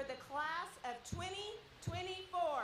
the class of 2024.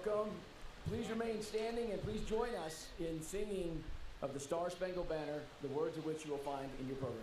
welcome. Please remain standing and please join us in singing of the Star Spangled Banner, the words of which you will find in your program.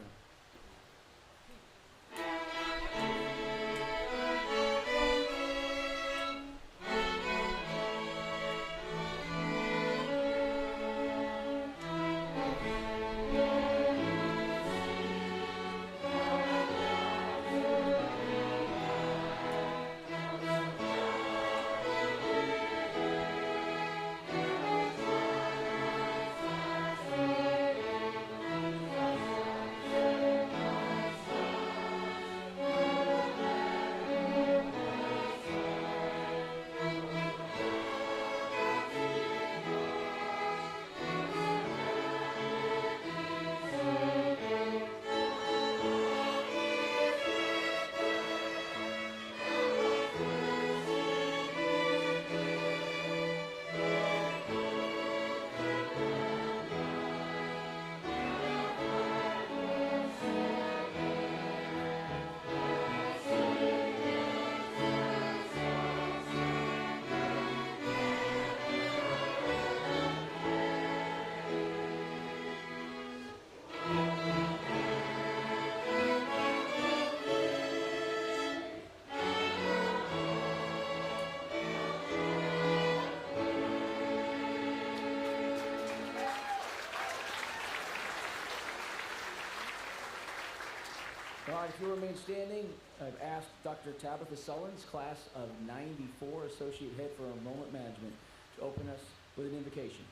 All right, if you'll remain standing, I've asked Dr. Tabitha Sullins, class of 94, Associate Head for Enrollment Management, to open us with an invocation.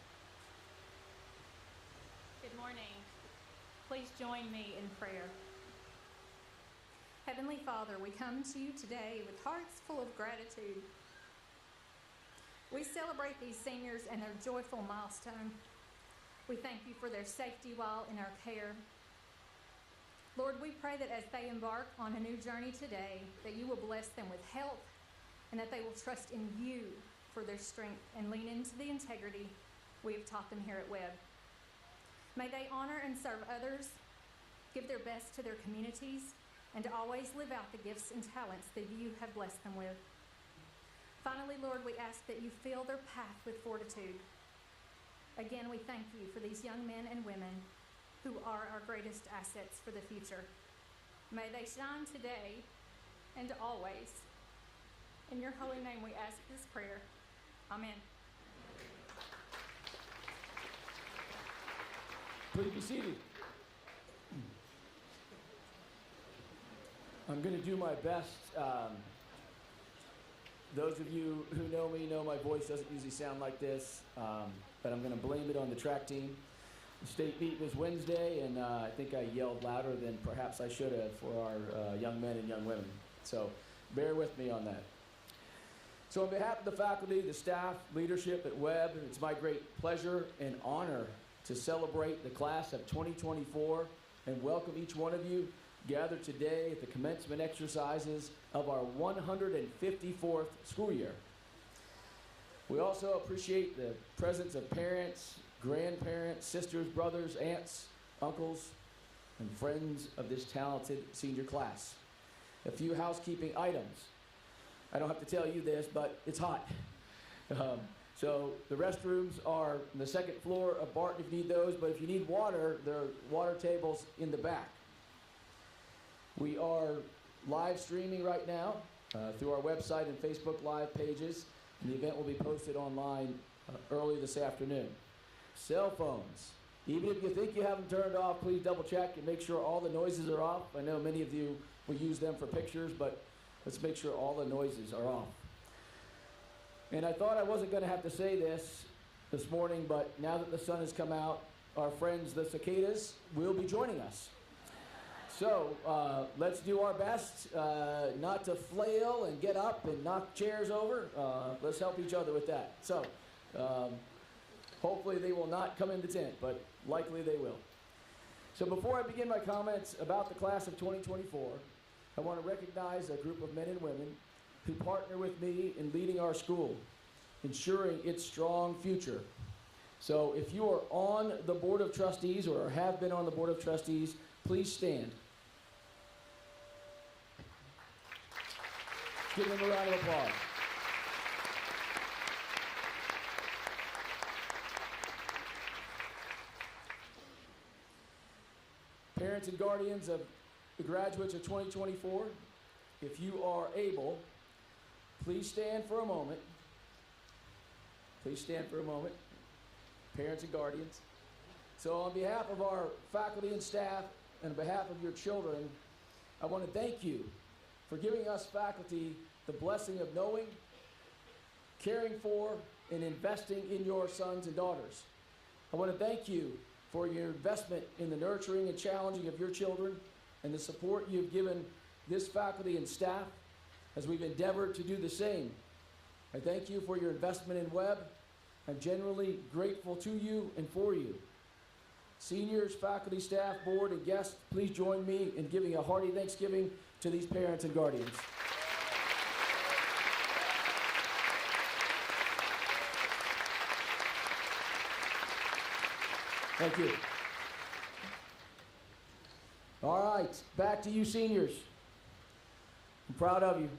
Good morning. Please join me in prayer. Heavenly Father, we come to you today with hearts full of gratitude. We celebrate these seniors and their joyful milestone. We thank you for their safety while in our care. Lord, we pray that as they embark on a new journey today, that you will bless them with health and that they will trust in you for their strength and lean into the integrity we have taught them here at Webb. May they honor and serve others, give their best to their communities, and always live out the gifts and talents that you have blessed them with. Finally, Lord, we ask that you fill their path with fortitude. Again, we thank you for these young men and women who are our greatest assets for the future. May they shine today and always. In your holy name we ask this prayer. Amen. Please be seated. I'm going to do my best. Those of you who know me know my voice doesn't usually sound like this, but I'm going to blame it on the track team. The state meet was Wednesday, and I think I yelled louder than perhaps I should have for our young men and young women. So bear with me on that. So on behalf of the faculty, the staff, leadership at Webb, it's my great pleasure and honor to celebrate the class of 2024 and welcome each one of you gathered today at the commencement exercises of our 154th school year. We also appreciate the presence of parents, grandparents, sisters, brothers, aunts, uncles, and friends of this talented senior class. A few housekeeping items. I don't have to tell you this, but it's hot. So the restrooms are on the second floor of Barton if you need those, but if you need water, there are water tables in the back. We are live streaming right now through our website and Facebook Live pages, and the event will be posted online early this afternoon. Cell phones. Even if you think you have them turned off, please double check and make sure all the noises are off. I know many of you will use them for pictures, but let's make sure all the noises are off. And I thought I wasn't going to have to say this morning, but now that the sun has come out, our friends, the cicadas, will be joining us. So let's do our best not to flail and get up and knock chairs over. Let's help each other with that. So hopefully they will not come in the tent, but likely they will. So before I begin my comments about the class of 2024, I want to recognize a group of men and women who partner with me in leading our school, ensuring its strong future. So if you are on the Board of Trustees or have been on the Board of Trustees, please stand. Give them a round of applause. Parents and guardians of the graduates of 2024, if you are able, please stand for a moment. Please stand for a moment. Parents and guardians. So on behalf of our faculty and staff and on behalf of your children, I want to thank you for giving us faculty the blessing of knowing, caring for, and investing in your sons and daughters. I want to thank you for your investment in the nurturing and challenging of your children and the support you've given this faculty and staff as we've endeavored to do the same. I thank you for your investment in Webb. I'm genuinely grateful to you and for you. Seniors, faculty, staff, board, and guests, please join me in giving a hearty Thanksgiving to these parents and guardians. Thank you. All right, back to you seniors. I'm proud of you.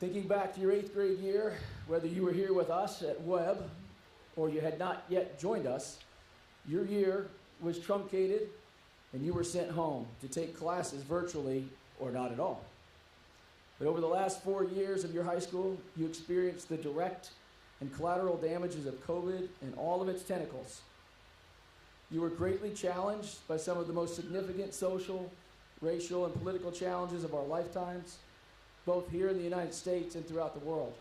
Thinking back to your 8th grade year, whether you were here with us at Webb or you had not yet joined us, your year was truncated and you were sent home to take classes virtually or not at all. But over the last 4 years of your high school, you experienced the direct and collateral damages of COVID and all of its tentacles. You were greatly challenged by some of the most significant social, racial, and political challenges of our lifetimes, both here in the United States and throughout the world.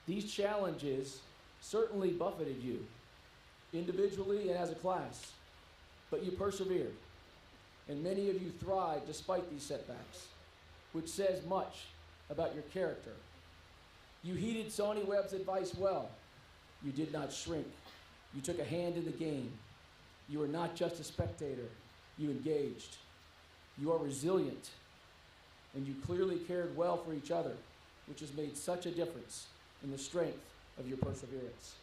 These challenges certainly buffeted you, individually and as a class, but you persevered, and many of you thrived despite these setbacks, which says much about your character. You heeded Sawney Webb's advice well. You did not shrink. You took a hand in the game. You were not just a spectator. You engaged. You are resilient, and you clearly cared well for each other, which has made such a difference in the strength of your perseverance.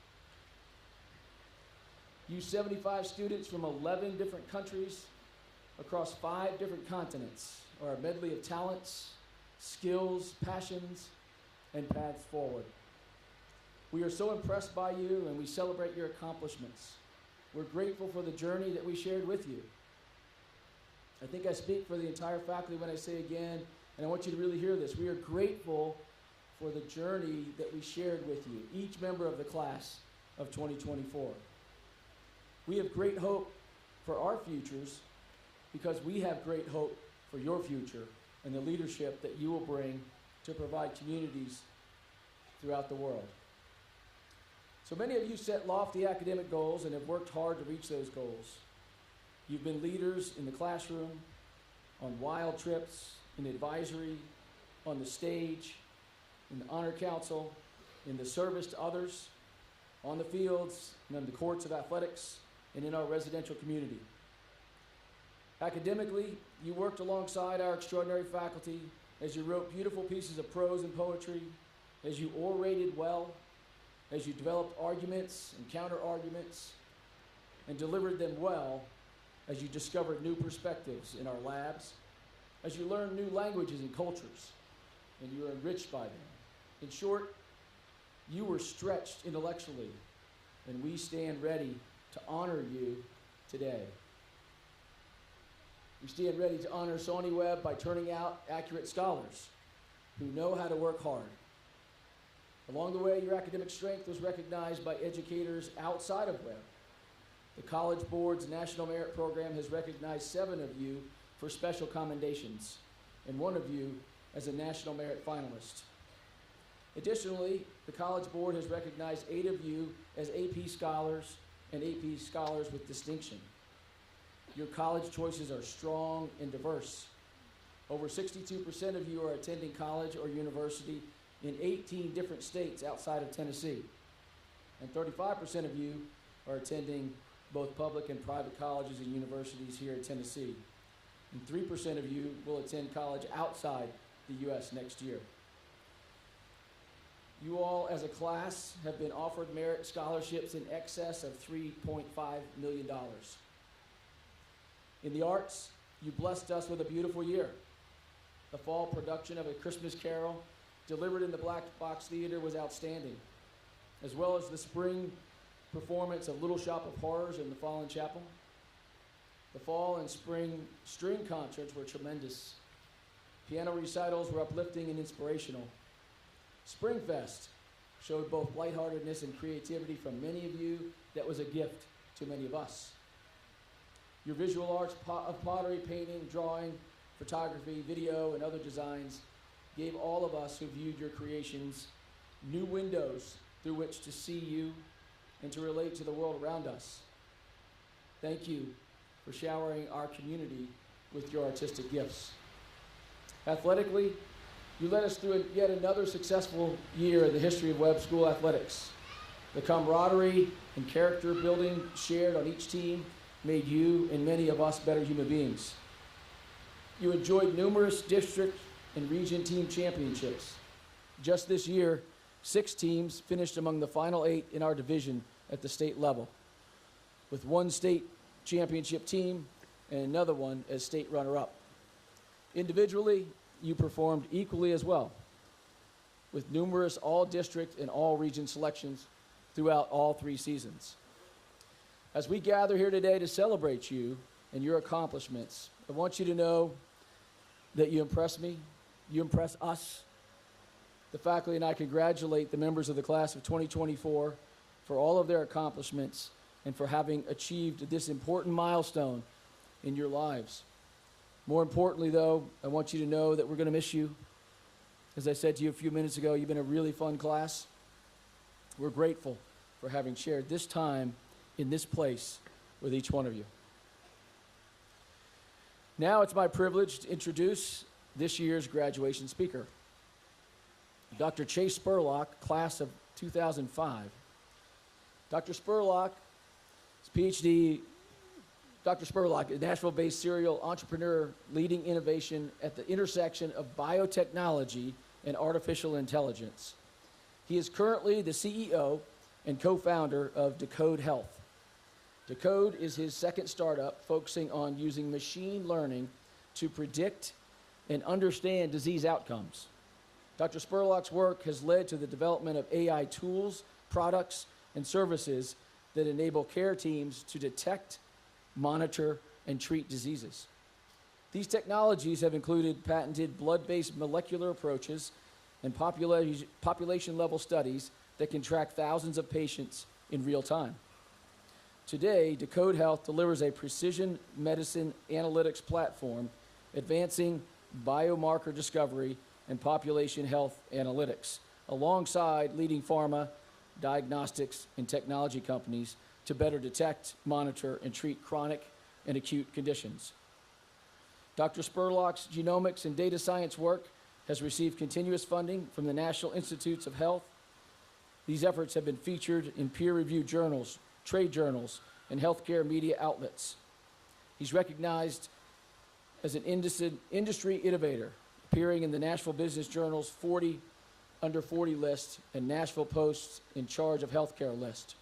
You 75 students from 11 different countries across 5 different continents are a medley of talents, skills, passions, and paths forward. We are so impressed by you, and we celebrate your accomplishments. We're grateful for the journey that we shared with you. I think I speak for the entire faculty when I say again, and I want you to really hear this. We are grateful for the journey that we shared with you, each member of the class of 2024. We have great hope for our futures because we have great hope for your future and the leadership that you will bring to provide communities throughout the world. So many of you set lofty academic goals and have worked hard to reach those goals. You've been leaders in the classroom, on wild trips, in advisory, on the stage, in the honor council, in the service to others, on the fields, and on the courts of athletics, and in our residential community. Academically, you worked alongside our extraordinary faculty as you wrote beautiful pieces of prose and poetry, as you orated well, as you developed arguments and counter-arguments, and delivered them well, as you discovered new perspectives in our labs, as you learned new languages and cultures, and you were enriched by them. In short, you were stretched intellectually, and we stand ready to honor you today. We stand ready to honor Sawney Webb by turning out accurate scholars who know how to work hard. Along the way, your academic strength was recognized by educators outside of Webb. The College Board's National Merit Program has recognized 7 of you for special commendations, and 1 of you as a National Merit finalist. Additionally, the College Board has recognized 8 of you as AP Scholars and AP Scholars with distinction. Your college choices are strong and diverse. Over 62% of you are attending college or university in 18 different states outside of Tennessee. And 35% of you are attending both public and private colleges and universities here in Tennessee. And 3% of you will attend college outside the U.S. next year. You all, as a class, have been offered merit scholarships in excess of $3.5 million. In the arts, you blessed us with a beautiful year. The fall production of A Christmas Carol, delivered in the Black Box Theater, was outstanding, as well as the spring performance of Little Shop of Horrors in the Fallen Chapel. The fall and spring string concerts were tremendous. Piano recitals were uplifting and inspirational. Springfest showed both lightheartedness and creativity from many of you that was a gift to many of us. Your visual arts of pottery, painting, drawing, photography, video, and other designs gave all of us who viewed your creations new windows through which to see you and to relate to the world around us. Thank you for showering our community with your artistic gifts. Athletically, you led us through yet another successful year in the history of Webb School athletics. The camaraderie and character building shared on each team made you and many of us better human beings. You enjoyed numerous district and region team championships. Just this year, 6 teams finished among the final 8 in our division at the state level, with 1 state championship team and another one as state runner-up. Individually, you performed equally as well, with numerous all-district and all-region selections throughout all 3 seasons. As we gather here today to celebrate you and your accomplishments, I want you to know that you impress me, you impress us. The faculty and I congratulate the members of the class of 2024 for all of their accomplishments and for having achieved this important milestone in your lives. More importantly, though, I want you to know that we're going to miss you. As I said to you a few minutes ago, you've been a really fun class. We're grateful for having shared this time in this place with each one of you. Now it's my privilege to introduce this year's graduation speaker, Dr. Chase Spurlock, class of 2005. Dr. Spurlock's PhD, Dr. Spurlock, a Nashville-based serial entrepreneur leading innovation at the intersection of biotechnology and artificial intelligence. He is currently the CEO and co-founder of Decode Health. Decode is his second startup focusing on using machine learning to predict and understand disease outcomes. Dr. Spurlock's work has led to the development of AI tools, products, and services that enable care teams to detect, monitor, and treat diseases. These technologies have included patented blood-based molecular approaches and population-level studies that can track thousands of patients in real time. Today, Decode Health delivers a precision medicine analytics platform advancing biomarker discovery and population health analytics, alongside leading pharma, diagnostics, and technology companies to better detect, monitor, and treat chronic and acute conditions. Dr. Spurlock's genomics and data science work has received continuous funding from the National Institutes of Health. These efforts have been featured in peer-reviewed journals, trade journals, and healthcare media outlets. He's recognized as an industry innovator, appearing in the Nashville Business Journal's 40 Under 40 list and Nashville Post's In Charge of Healthcare list.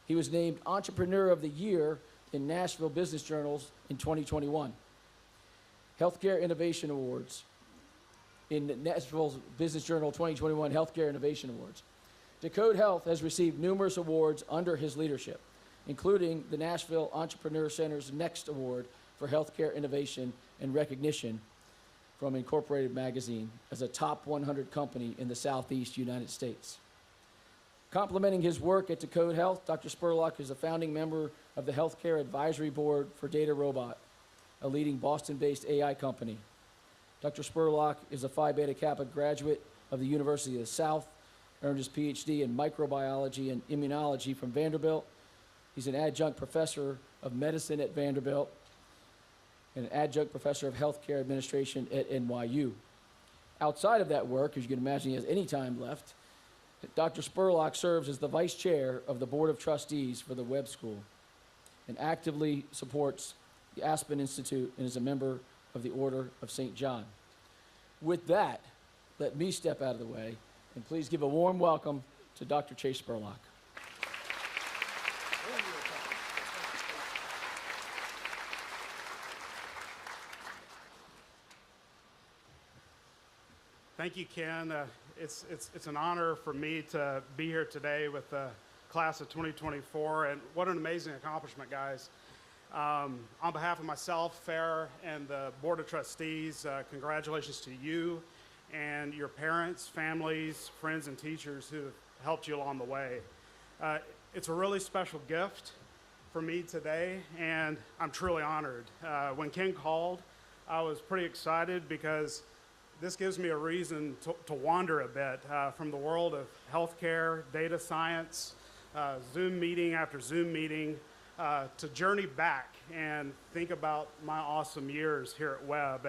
He was named Entrepreneur of the Year in Nashville Business Journals in 2021. Healthcare Innovation Awards in Nashville Business Journal 2021 Healthcare Innovation Awards. Decode Health has received numerous awards under his leadership, including the Nashville Entrepreneur Center's Next Award for Healthcare Innovation and Recognition from Incorporated Magazine as a top 100 company in the Southeast United States. Complementing his work at Decode Health, Dr. Spurlock is a founding member of the Healthcare Advisory Board for Data Robot, a leading Boston-based AI company. Dr. Spurlock is a Phi Beta Kappa graduate of the University of the South, earned his PhD in microbiology and immunology from Vanderbilt. He's an adjunct professor of medicine at Vanderbilt and an adjunct professor of healthcare administration at NYU. Outside of that work, as you can imagine, he has any time left, Dr. Spurlock serves as the vice chair of the Board of Trustees for the Webb School and actively supports the Aspen Institute and is a member of the Order of St. John. With that, let me step out of the way and please give a warm welcome to Dr. Chase Spurlock. Thank you, Ken. It's an honor for me to be here today with the class of 2024, and what an amazing accomplishment, guys. On behalf of myself, Farrah, and the Board of Trustees, congratulations to you and your parents, families, friends, and teachers who have helped you along the way. It's a really special gift for me today, and I'm truly honored. When Ken called, I was pretty excited because this gives me a reason to wander a bit from the world of healthcare, data science, Zoom meeting after Zoom meeting, to journey back and think about my awesome years here at Webb.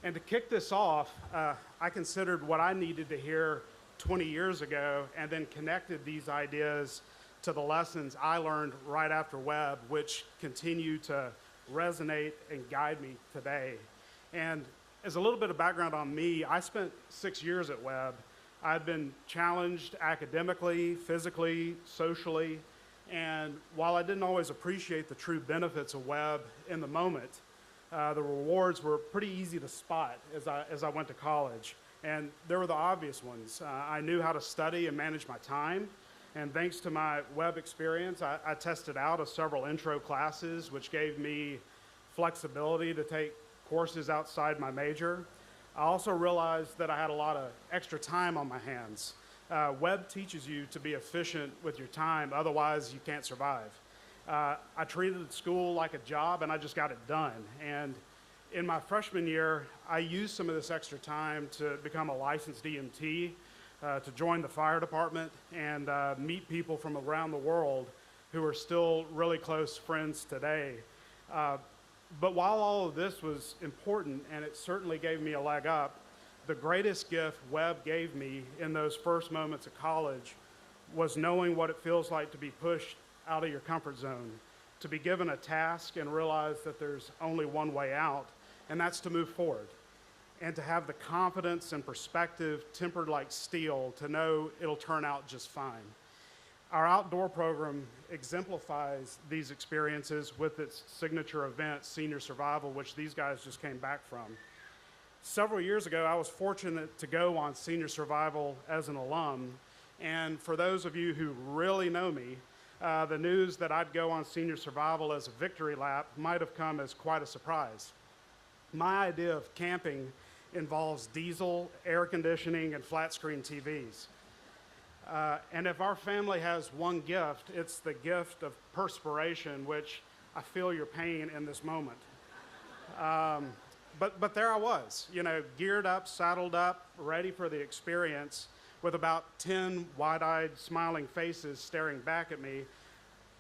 And to kick this off, I considered what I needed to hear 20 years ago and then connected these ideas to the lessons I learned right after Webb, which continue to resonate and guide me today. And as a little bit of background on me, I spent 6 years at Webb. I've been challenged academically, physically, socially, and while I didn't always appreciate the true benefits of Webb in the moment, the rewards were pretty easy to spot as I went to college. And there were the obvious ones. I knew how to study and manage my time. And thanks to my Webb experience, I tested out several intro classes, which gave me flexibility to take courses outside my major. I also realized that I had a lot of extra time on my hands. Webb teaches you to be efficient with your time, otherwise you can't survive. I treated school like a job and I just got it done. And in my freshman year, I used some of this extra time to become a licensed EMT, to join the fire department and meet people from around the world who are still really close friends today. But while all of this was important, and it certainly gave me a leg up, the greatest gift Webb gave me in those first moments of college was knowing what it feels like to be pushed out of your comfort zone, to be given a task and realize that there's only one way out, and that's to move forward, and to have the confidence and perspective tempered like steel to know it'll turn out just fine. Our outdoor program exemplifies these experiences with its signature event, Senior Survival, which these guys just came back from. Several years ago, I was fortunate to go on Senior Survival as an alum, and for those of you who really know me, the news that I'd go on Senior Survival as a victory lap might have come as quite a surprise. My idea of camping involves diesel, air conditioning, and flat screen TVs. And if our family has one gift, it's the gift of perspiration, which I feel your pain in this moment. But there I was, geared up, saddled up, ready for the experience, with about 10 wide-eyed, smiling faces staring back at me.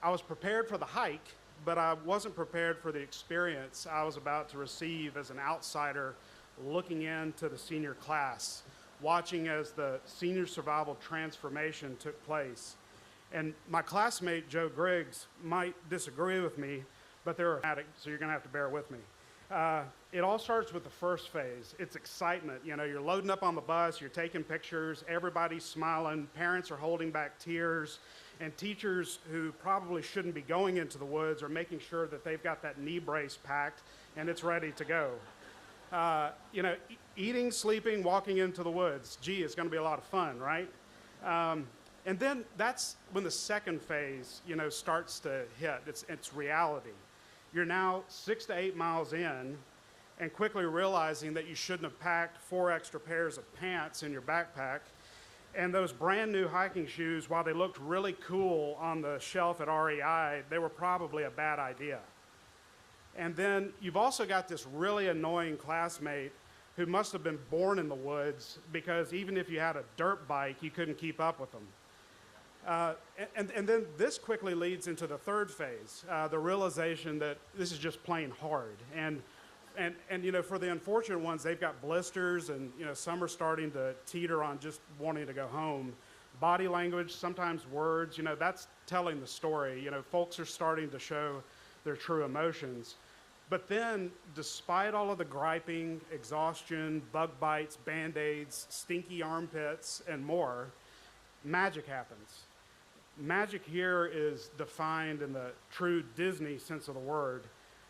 I was prepared for the hike, but I wasn't prepared for the experience I was about to receive as an outsider looking into the senior class, watching as the senior survival transformation took place. And my classmate, Joe Griggs, might disagree with me, but they're dramatic, so you're gonna have to bear with me. It all starts with the first phase. It's excitement. You're loading up on the bus, you're taking pictures, everybody's smiling, parents are holding back tears, and teachers who probably shouldn't be going into the woods are making sure that they've got that knee brace packed and it's ready to go. Eating, sleeping, walking into the woods. Gee, it's gonna be a lot of fun, right? And then that's when the second phase, starts to hit. It's reality. You're now 6 to 8 miles in and quickly realizing that you shouldn't have packed 4 extra pairs of pants in your backpack. And those brand new hiking shoes, while they looked really cool on the shelf at REI, they were probably a bad idea. And then you've also got this really annoying classmate who must have been born in the woods, because even if you had a dirt bike, you couldn't keep up with them. And then this quickly leads into the third phase, the realization that this is just plain hard. And for the unfortunate ones, they've got blisters, and some are starting to teeter on just wanting to go home. Body language, sometimes words, that's telling the story. Folks are starting to show their true emotions. But then, despite all of the griping, exhaustion, bug bites, Band-Aids, stinky armpits, and more, magic happens. Magic here is defined in the true Disney sense of the word.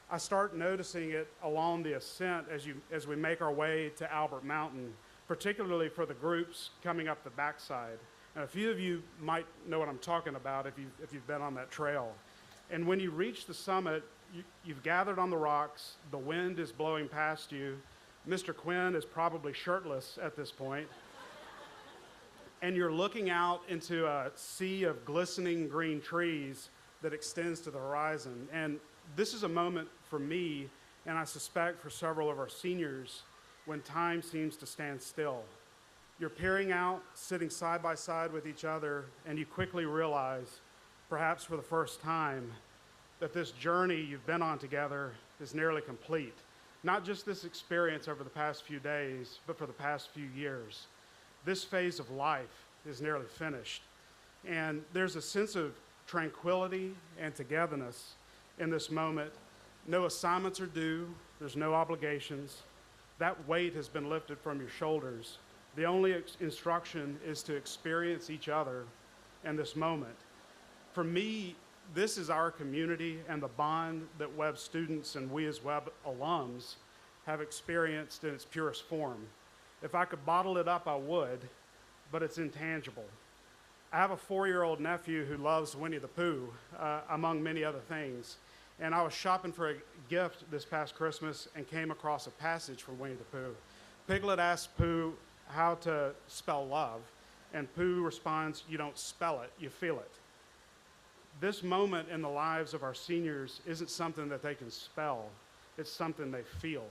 I start noticing it along the ascent as we make our way to Albert Mountain, particularly for the groups coming up the backside. And a few of you might know what I'm talking about if you've been on that trail. And when you reach the summit, You've gathered on the rocks, the wind is blowing past you, Mr. Quinn is probably shirtless at this point, and you're looking out into a sea of glistening green trees that extends to the horizon. And this is a moment for me, and I suspect for several of our seniors, when time seems to stand still. You're peering out, sitting side by side with each other, and you quickly realize, perhaps for the first time, that this journey you've been on together is nearly complete. Not just this experience over the past few days, but for the past few years. This phase of life is nearly finished. And there's a sense of tranquility and togetherness in this moment. No assignments are due, there's no obligations. That weight has been lifted from your shoulders. The only instruction is to experience each other in this moment. For me, this is our community and the bond that Webb students and we as Webb alums have experienced in its purest form. If I could bottle it up, I would, but it's intangible. I have a 4-year-old nephew who loves Winnie the Pooh, among many other things. And I was shopping for a gift this past Christmas and came across a passage from Winnie the Pooh. Piglet asks Pooh how to spell love, and Pooh responds, "You don't spell it, you feel it." This moment in the lives of our seniors isn't something that they can spell, it's something they feel.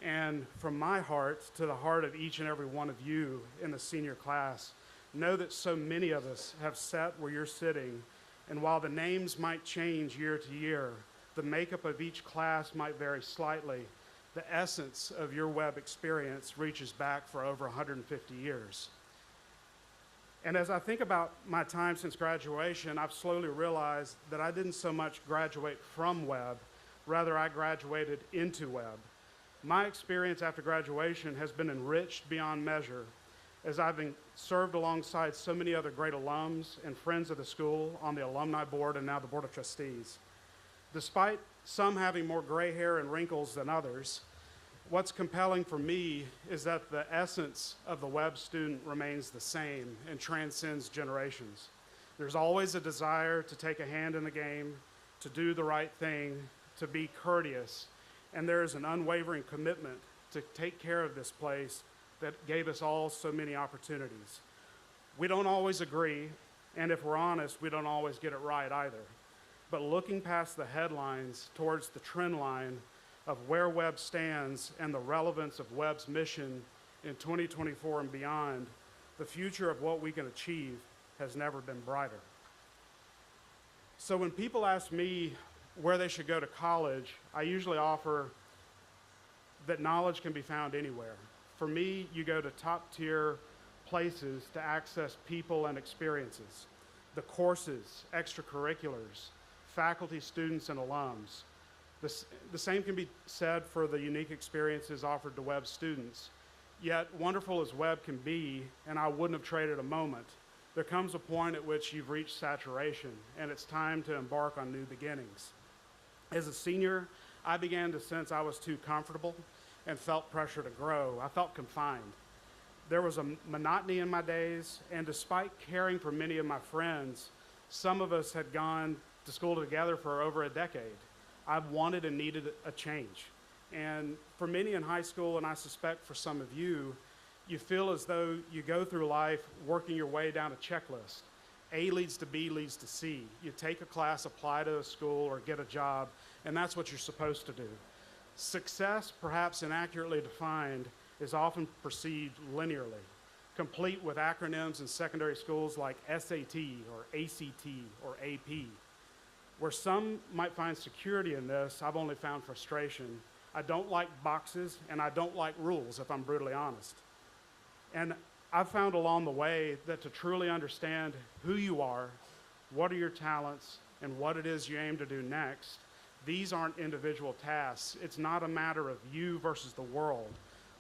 And from my heart to the heart of each and every one of you in the senior class, know that so many of us have sat where you're sitting, and while the names might change year to year, the makeup of each class might vary slightly, the essence of your Webb experience reaches back for over 150 years. And as I think about my time since graduation, I've slowly realized that I didn't so much graduate from Webb, rather I graduated into Webb. My experience after graduation has been enriched beyond measure as I've served alongside so many other great alums and friends of the school on the alumni board and now the board of trustees. Despite some having more gray hair and wrinkles than others, what's compelling for me is that the essence of the Webb student remains the same and transcends generations. There's always a desire to take a hand in the game, to do the right thing, to be courteous, and there is an unwavering commitment to take care of this place that gave us all so many opportunities. We don't always agree, and if we're honest, we don't always get it right either. But looking past the headlines towards the trend line of where Webb stands and the relevance of Webb's mission in 2024 and beyond, the future of what we can achieve has never been brighter. So when people ask me where they should go to college, I usually offer that knowledge can be found anywhere. For me, you go to top-tier places to access people and experiences. The courses, extracurriculars, faculty, students, and alums. The same can be said for the unique experiences offered to Webb students. Yet, wonderful as Webb can be, and I wouldn't have traded a moment, there comes a point at which you've reached saturation, and it's time to embark on new beginnings. As a senior, I began to sense I was too comfortable and felt pressure to grow. I felt confined. There was a monotony in my days, and despite caring for many of my friends, some of us had gone to school together for over a decade. I wanted and needed a change. And for many in high school, and I suspect for some of you, you feel as though you go through life working your way down a checklist. A leads to B leads to C. You take a class, apply to a school, or get a job, and that's what you're supposed to do. Success, perhaps inaccurately defined, is often perceived linearly, complete with acronyms in secondary schools like SAT or ACT or AP. Where some might find security in this, I've only found frustration. I don't like boxes, and I don't like rules, if I'm brutally honest. And I've found along the way that to truly understand who you are, what are your talents, and what it is you aim to do next, these aren't individual tasks. It's not a matter of you versus the world.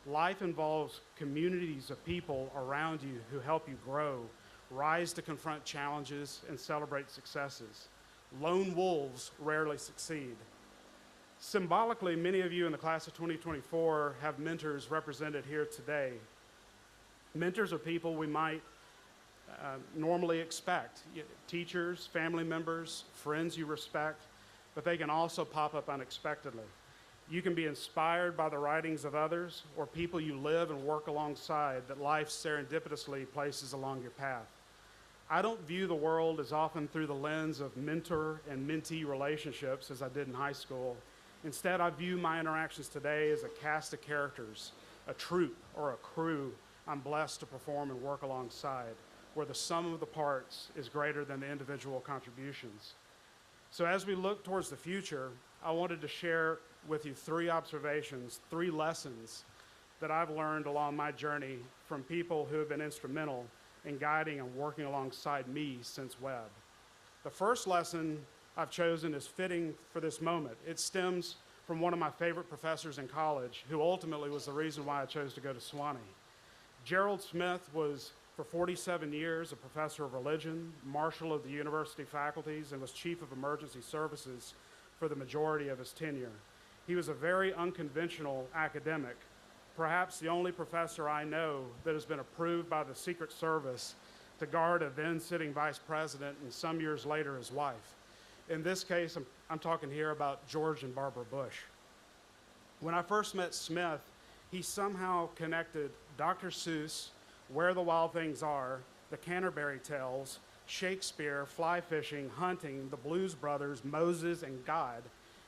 Life involves communities of people around you who help you grow, rise to confront challenges, and celebrate successes. Lone wolves rarely succeed. Symbolically, many of you in the class of 2024 have mentors represented here today. Mentors are people we might normally expect. Teachers, family members, friends you respect. but they can also pop up unexpectedly. You can be inspired by the writings of others or people you live and work alongside that life serendipitously places along your path. I don't view the world as often through the lens of mentor and mentee relationships as I did in high school. Instead, I view my interactions today as a cast of characters, a troupe or a crew I'm blessed to perform and work alongside, where the sum of the parts is greater than the individual contributions. So as we look towards the future, I wanted to share with you 3 observations, 3 lessons that I've learned along my journey from people who have been instrumental in guiding and working alongside me since Webb. The first lesson I've chosen is fitting for this moment. It stems from one of my favorite professors in college, who ultimately was the reason why I chose to go to Sewanee. Gerald Smith was, for 47 years, a professor of religion, marshal of the university faculties, and was chief of emergency services for the majority of his tenure. He was a very unconventional academic, perhaps the only professor I know that has been approved by the Secret Service to guard a then-sitting vice president and some years later his wife. In this case, I'm talking here about George and Barbara Bush. When I first met Smith, he somehow connected Dr. Seuss, Where the Wild Things Are, the Canterbury Tales, Shakespeare, fly fishing, hunting, the Blues Brothers, Moses, and God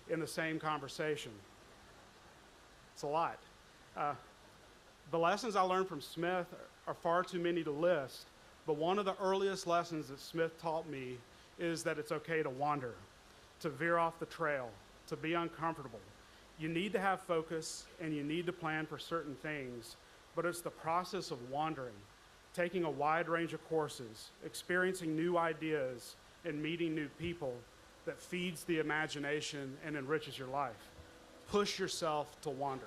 in the same conversation. It's a lot. The lessons I learned from Smith are far too many to list, but one of the earliest lessons that Smith taught me is that it's okay to wander, to veer off the trail, to be uncomfortable. You need to have focus and you need to plan for certain things, but it's the process of wandering, taking a wide range of courses, experiencing new ideas, and meeting new people that feeds the imagination and enriches your life. Push yourself to wander.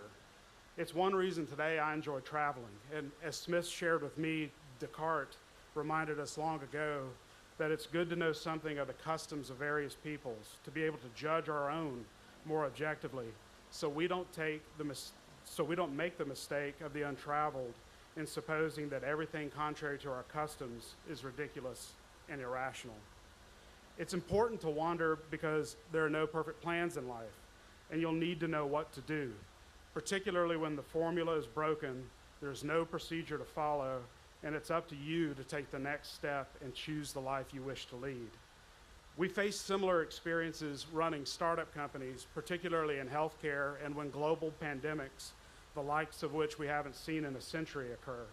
It's one reason today I enjoy traveling. And as Smith shared with me, Descartes reminded us long ago that it's good to know something of the customs of various peoples, to be able to judge our own more objectively, so we don't make the mistake of the untraveled in supposing that everything contrary to our customs is ridiculous and irrational. It's important to wander because there are no perfect plans in life, and you'll need to know what to do. Particularly when the formula is broken, there's no procedure to follow, and it's up to you to take the next step and choose the life you wish to lead. We face similar experiences running startup companies, particularly in healthcare and when global pandemics, the likes of which we haven't seen in a century, occur.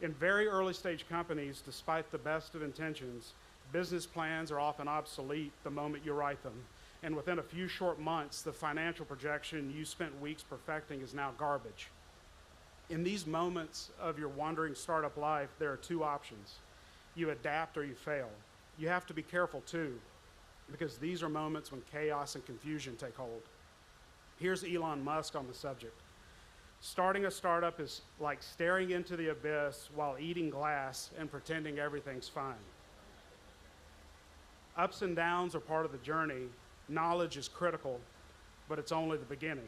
In very early stage companies, despite the best of intentions, business plans are often obsolete the moment you write them. And within a few short months, the financial projection you spent weeks perfecting is now garbage. In these moments of your wandering startup life, there are 2 options. You adapt or you fail. You have to be careful too, because these are moments when chaos and confusion take hold. Here's Elon Musk on the subject. Starting a startup is like staring into the abyss while eating glass and pretending everything's fine. Ups and downs are part of the journey. Knowledge is critical, but it's only the beginning.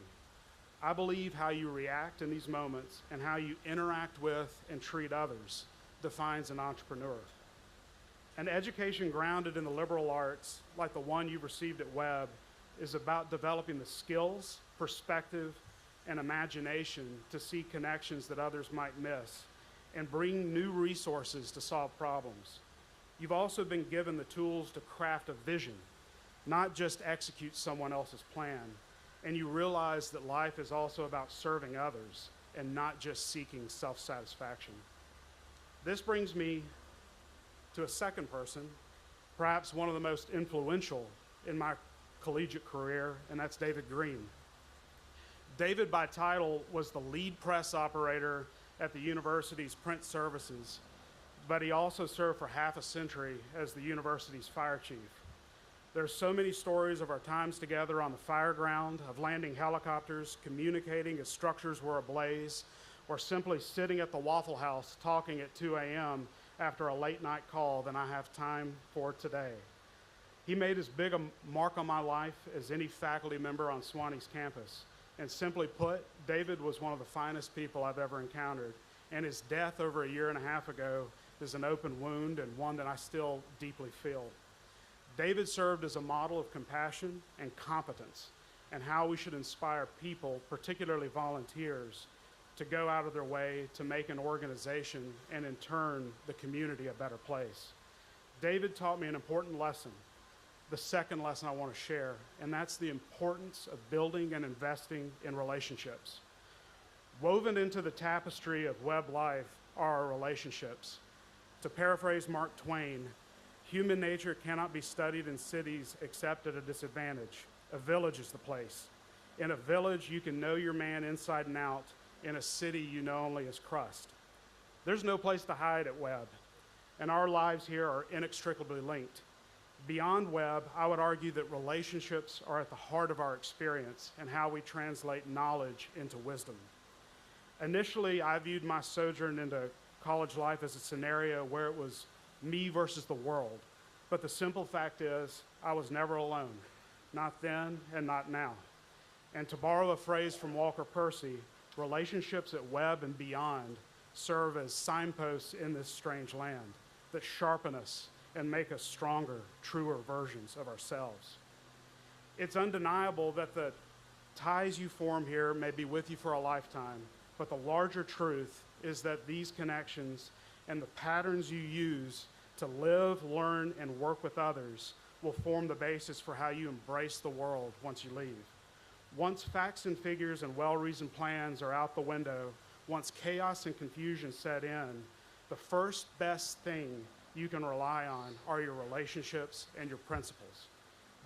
I believe how you react in these moments and how you interact with and treat others defines an entrepreneur. An education grounded in the liberal arts, like the one you've received at Webb, is about developing the skills, perspective, and imagination to see connections that others might miss and bring new resources to solve problems. You've also been given the tools to craft a vision, not just execute someone else's plan. And you realize that life is also about serving others and not just seeking self-satisfaction. This brings me to a second person, perhaps one of the most influential in my collegiate career, and that's David Green. David, by title, was the lead press operator at the university's print services, but he also served for half a century as the university's fire chief. There's so many stories of our times together on the fire ground, of landing helicopters, communicating as structures were ablaze, or simply sitting at the Waffle House talking at 2 a.m. after a late night call than I have time for today. He made as big a mark on my life as any faculty member on Sewanee's campus. And simply put, David was one of the finest people I've ever encountered. And his death over a year and a half ago is an open wound and one that I still deeply feel. David served as a model of compassion and competence and how we should inspire people, particularly volunteers, to go out of their way to make an organization and in turn the community a better place. David taught me an important lesson, the second lesson I want to share, and that's the importance of building and investing in relationships. Woven into the tapestry of Webb life are our relationships. To paraphrase Mark Twain, human nature cannot be studied in cities except at a disadvantage. A village is the place. In a village, you can know your man inside and out. In a city, you know only his crust. There's no place to hide at Webb, and our lives here are inextricably linked. Beyond Webb, I would argue that relationships are at the heart of our experience and how we translate knowledge into wisdom. Initially, I viewed my sojourn into college life as a scenario where it was me versus the world. But the simple fact is, I was never alone. Not then and not now. And to borrow a phrase from Walker Percy, relationships at Webb and beyond serve as signposts in this strange land that sharpen us and make us stronger, truer versions of ourselves. It's undeniable that the ties you form here may be with you for a lifetime, but the larger truth is that these connections and the patterns you use to live, learn, and work with others will form the basis for how you embrace the world once you leave. Once facts and figures and well-reasoned plans are out the window, once chaos and confusion set in, the first best thing you can rely on are your relationships and your principles.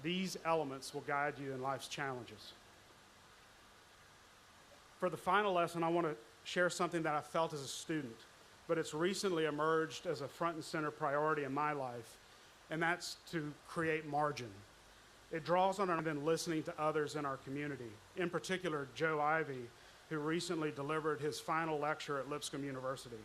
These elements will guide you in life's challenges. For the final lesson, I want to share something that I felt as a student, but it's recently emerged as a front and center priority in my life, and that's to create margin. It draws on I've been listening to others in our community, in particular Joe Ivey, who recently delivered his final lecture at Lipscomb University.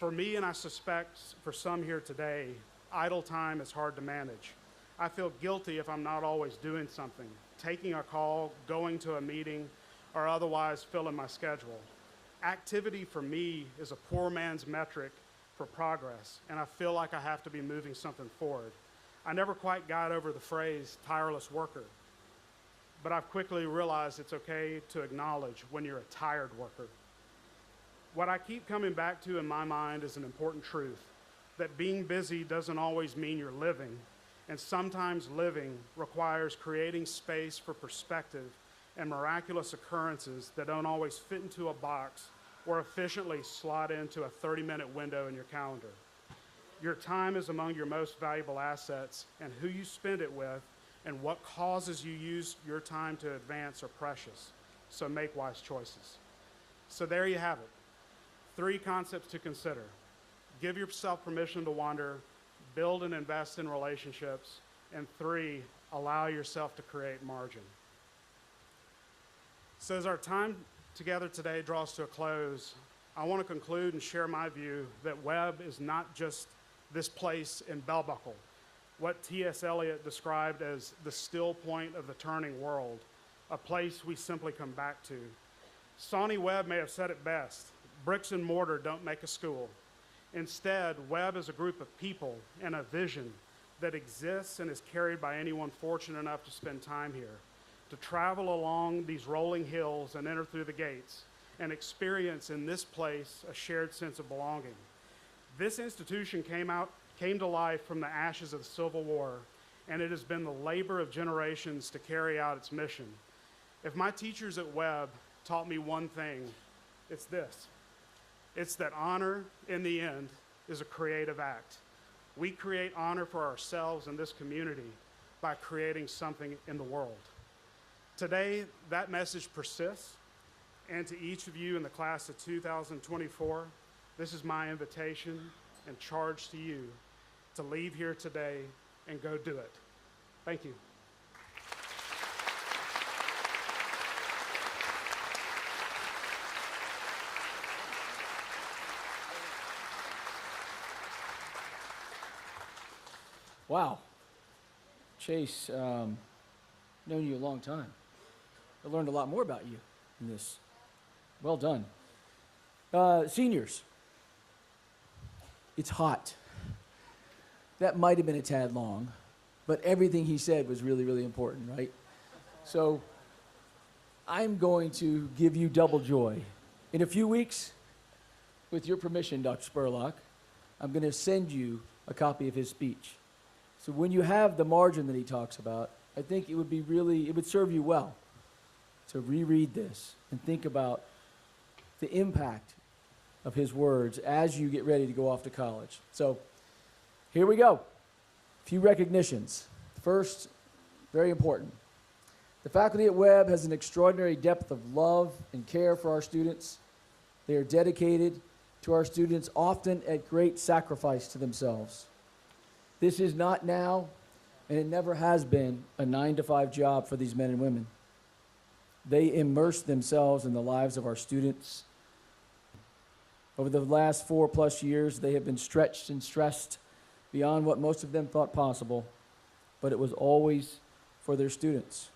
For me, and I suspect for some here today, idle time is hard to manage. I feel guilty if I'm not always doing something, taking a call, going to a meeting, or otherwise filling my schedule. Activity for me is a poor man's metric for progress, and I feel like I have to be moving something forward. I never quite got over the phrase tireless worker, but I've quickly realized it's okay to acknowledge when you're a tired worker. What I keep coming back to in my mind is an important truth, that being busy doesn't always mean you're living, and sometimes living requires creating space for perspective and miraculous occurrences that don't always fit into a box or efficiently slot into a 30-minute window in your calendar. Your time is among your most valuable assets, and who you spend it with and what causes you use your time to advance are precious. So make wise choices. So there you have it. 3 concepts to consider. Give yourself permission to wander, build and invest in relationships, and 3, allow yourself to create margin. So as our time together today draws to a close, I want to conclude and share my view that Webb is not just this place in Bell Buckle, what T.S. Eliot described as the still point of the turning world, a place we simply come back to. Sawney Webb may have said it best, bricks and mortar don't make a school. Instead, Webb is a group of people and a vision that exists and is carried by anyone fortunate enough to spend time here, to travel along these rolling hills and enter through the gates and experience in this place a shared sense of belonging. This institution came to life from the ashes of the Civil War, and it has been the labor of generations to carry out its mission. If my teachers at Webb taught me one thing, it's this. It's that honor, in the end, is a creative act. We create honor for ourselves and this community by creating something in the world. Today, that message persists, and to each of you in the class of 2024, this is my invitation and charge to you to leave here today and go do it. Thank you. Wow. Chase, known you a long time. I learned a lot more about you in this. Well done. Seniors, it's hot. That might have been a tad long, but everything he said was really, really important, right? So I'm going to give you double joy. In a few weeks, with your permission, Dr. Spurlock, I'm going to send you a copy of his speech. So when you have the margin that he talks about, I think it would serve you well to reread this and think about the impact of his words as you get ready to go off to college. So here we go. A few recognitions. First, very important. The faculty at Webb has an extraordinary depth of love and care for our students. They are dedicated to our students, often at great sacrifice to themselves. This is not now, and it never has been, a 9-to-5 job for these men and women. They immerse themselves in the lives of our students. Over the last 4+ years, they have been stretched and stressed beyond what most of them thought possible, but it was always for their students.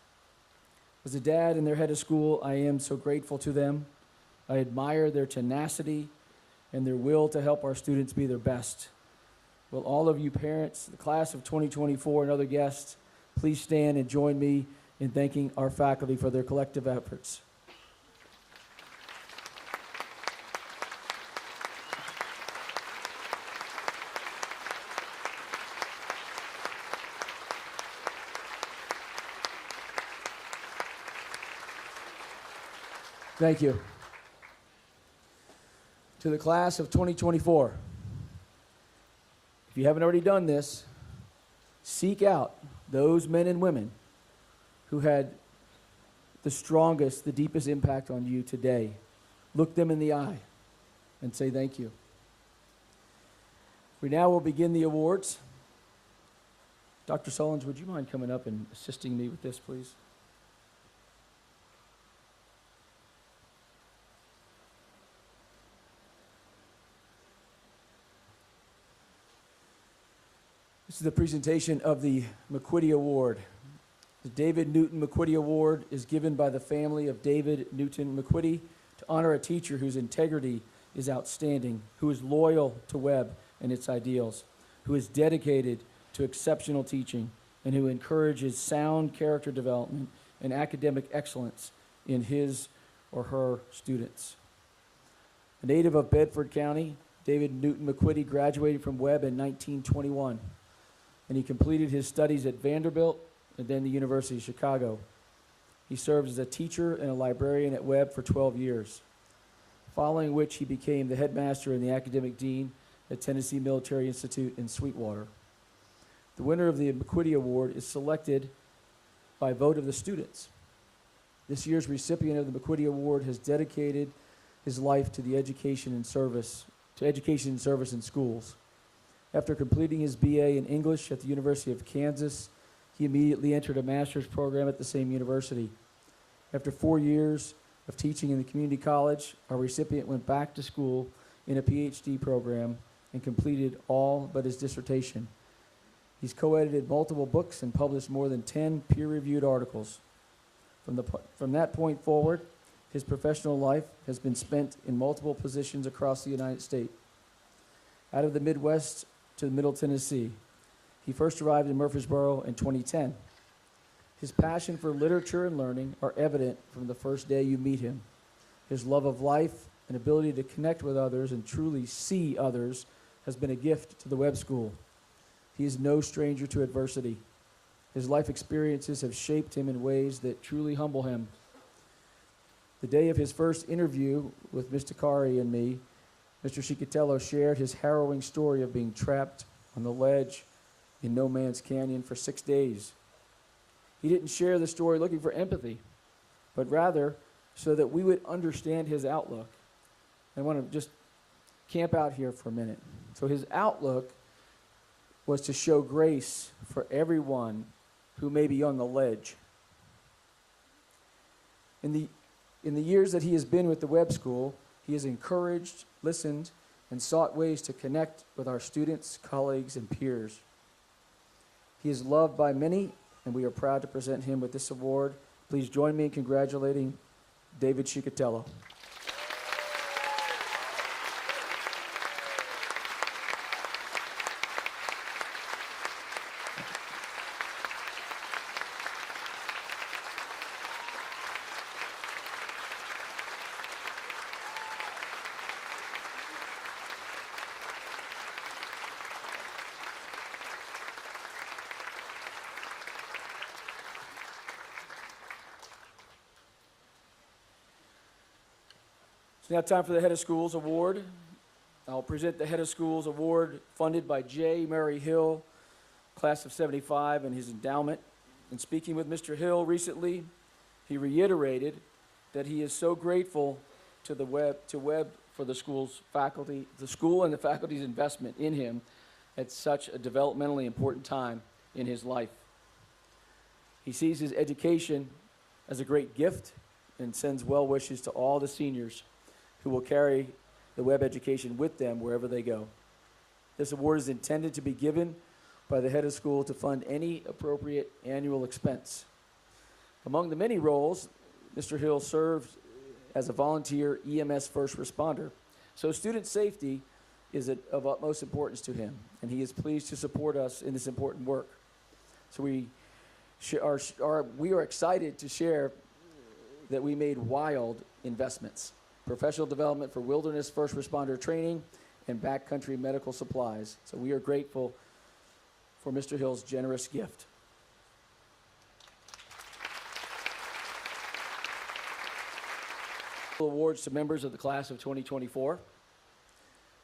As a dad and their head of school, I am so grateful to them. I admire their tenacity and their will to help our students be their best. Will all of you parents, the class of 2024 and other guests, please stand and join me in thanking our faculty for their collective efforts. Thank you. To the class of 2024, if you haven't already done this, seek out those men and women who had the strongest, the deepest impact on you today. Look them in the eye and say thank you. We now will begin the awards. Dr. Sullins, would you mind coming up and assisting me with this, please? This is the presentation of the McQuitty Award. The David Newton McQuitty Award is given by the family of David Newton McQuitty to honor a teacher whose integrity is outstanding, who is loyal to Webb and its ideals, who is dedicated to exceptional teaching, and who encourages sound character development and academic excellence in his or her students. A native of Bedford County, David Newton McQuitty graduated from Webb in 1921. And he completed his studies at Vanderbilt and then the University of Chicago. He served as a teacher and a librarian at Webb for 12 years, following which he became the headmaster and the academic dean at Tennessee Military Institute in Sweetwater. The winner of the McQuitty Award is selected by vote of the students. This year's recipient of the McQuitty Award has dedicated his life to the education and service in schools. After completing his BA in English at the University of Kansas, he immediately entered a master's program at the same university. After 4 years of teaching in the community college, our recipient went back to school in a PhD program and completed all but his dissertation. He's co-edited multiple books and published more than 10 peer-reviewed articles. From that point forward, his professional life has been spent in multiple positions across the United States. Out of the Midwest to Middle Tennessee. He first arrived in Murfreesboro in 2010. His passion for literature and learning are evident from the first day you meet him. His love of life and ability to connect with others and truly see others has been a gift to the Webb School. He is no stranger to adversity. His life experiences have shaped him in ways that truly humble him. The day of his first interview with Ms. Takari and me, Mr. Cicatello shared his harrowing story of being trapped on the ledge in No Man's Canyon for 6 days. He didn't share the story looking for empathy, but rather so that we would understand his outlook. I want to just camp out here for a minute. So his outlook was to show grace for everyone who may be on the ledge. In the years that he has been with the Webb School, he has encouraged, listened, and sought ways to connect with our students, colleagues, and peers. He is loved by many, and we are proud to present him with this award. Please join me in congratulating David Cicatello. It's now time for the Head of Schools Award. I'll present the Head of Schools Award funded by J. Murray Hill, class of 75, and his endowment. In speaking with Mr. Hill recently, he reiterated that he is so grateful to Webb for the school's faculty, the school and the faculty's investment in him at such a developmentally important time in his life. He sees his education as a great gift and sends well wishes to all the seniors who will carry the Webb education with them wherever they go. This award is intended to be given by the head of school to fund any appropriate annual expense. Among the many roles, Mr. Hill served as a volunteer EMS first responder, so student safety is of utmost importance to him, and he is pleased to support us in this important work. So we are excited to share that we made wild investments: professional development for wilderness first responder training and backcountry medical supplies. So we are grateful for Mr. Hill's generous gift. Awards to members of the class of 2024.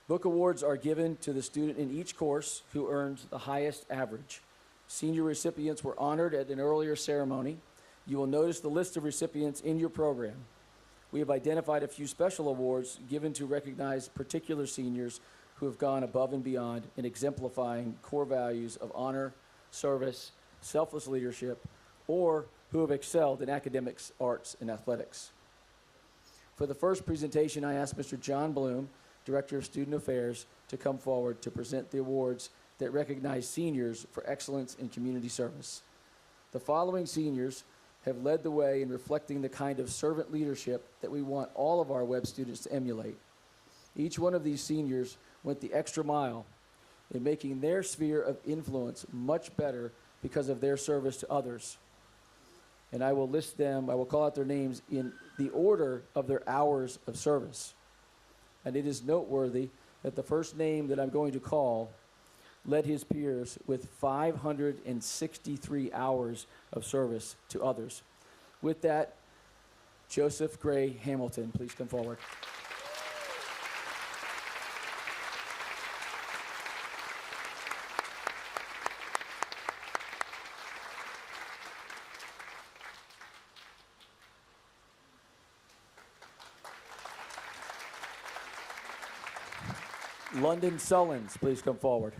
Book awards are given to the student in each course who earns the highest average. Senior recipients were honored at an earlier ceremony. You will notice the list of recipients in your program. We have identified a few special awards given to recognize particular seniors who have gone above and beyond in exemplifying core values of honor, service, selfless leadership, or who have excelled in academics, arts, and athletics. For the first presentation, I asked Mr. John Bloom, Director of Student Affairs, to come forward to present the awards that recognize seniors for excellence in community service. The following seniors have led the way in reflecting the kind of servant leadership that we want all of our Webb students to emulate. Each one of these seniors went the extra mile in making their sphere of influence much better because of their service to others. And I will list them, I will call out their names in the order of their hours of service. And it is noteworthy that the first name that I'm going to call led his peers with 563 hours of service to others. With that, Joseph Gray Hamilton, please come forward. London Sullins, please come forward.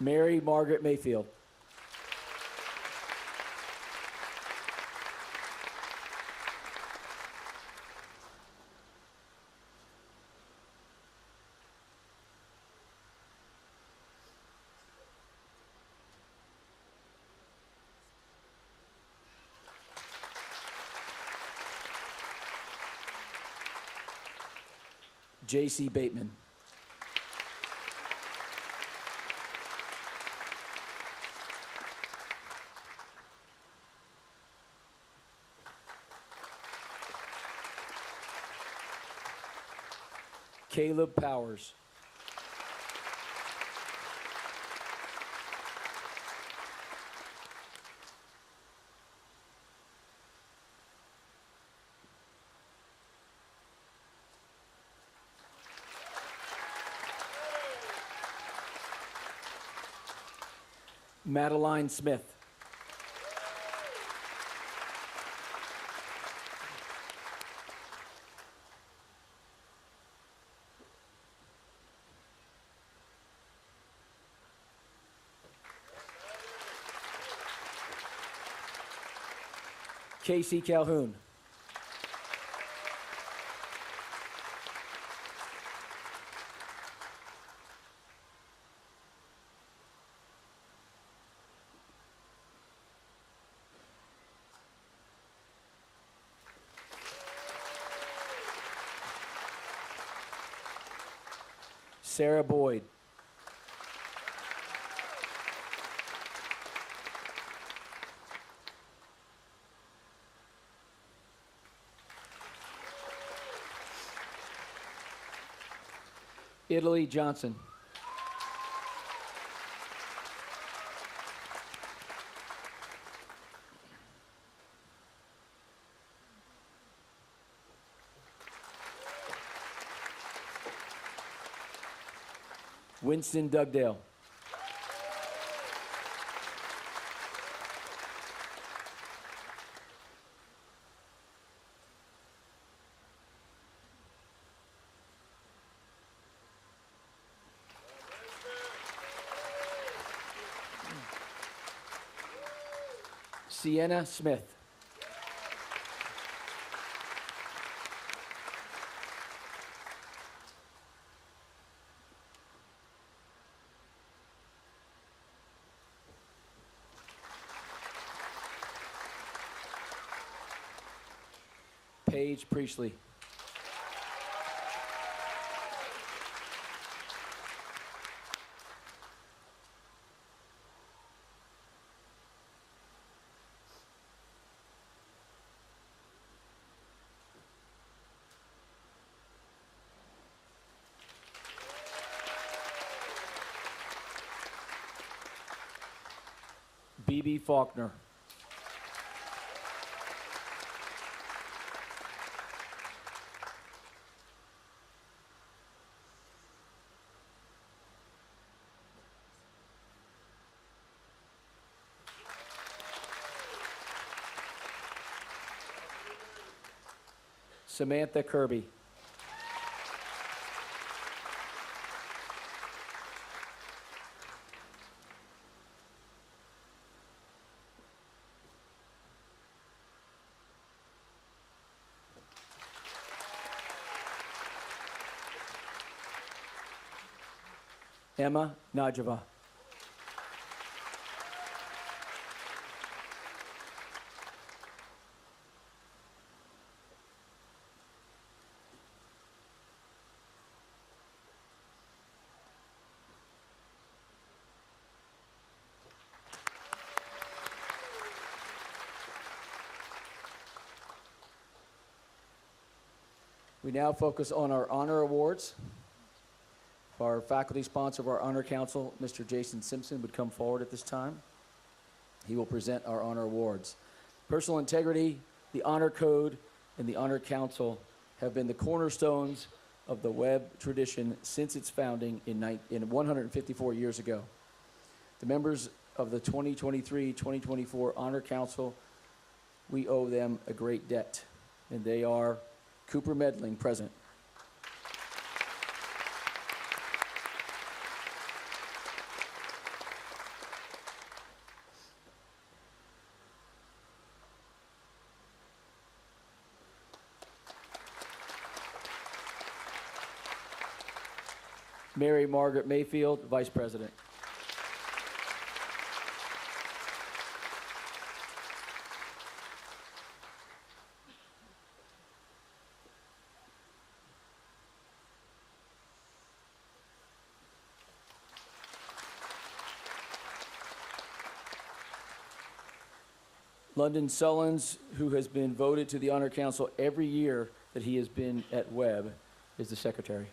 Mary Margaret Mayfield. J.C. Bateman. Caleb Powers. Madeline Smith. Casey Calhoun. Sarah Boyd. Italy Johnson. Winston Dugdale. Sienna Smith. Paige Priestley. B.B. Faulkner. Samantha Kirby. Emma Najava. We now focus on our honor awards. Our faculty sponsor of our honor council, Mr. Jason Simpson, would come forward at this time. He will present our honor awards. Personal integrity, the honor code, and the honor council have been the cornerstones of the Webb tradition since its founding in 154 years ago. The members of the 2023-2024 honor council, we owe them a great debt, and they are Cooper Medling, present. Mary Margaret Mayfield, Vice President. London Sullins, who has been voted to the Honor Council every year that he has been at Webb, is the Secretary.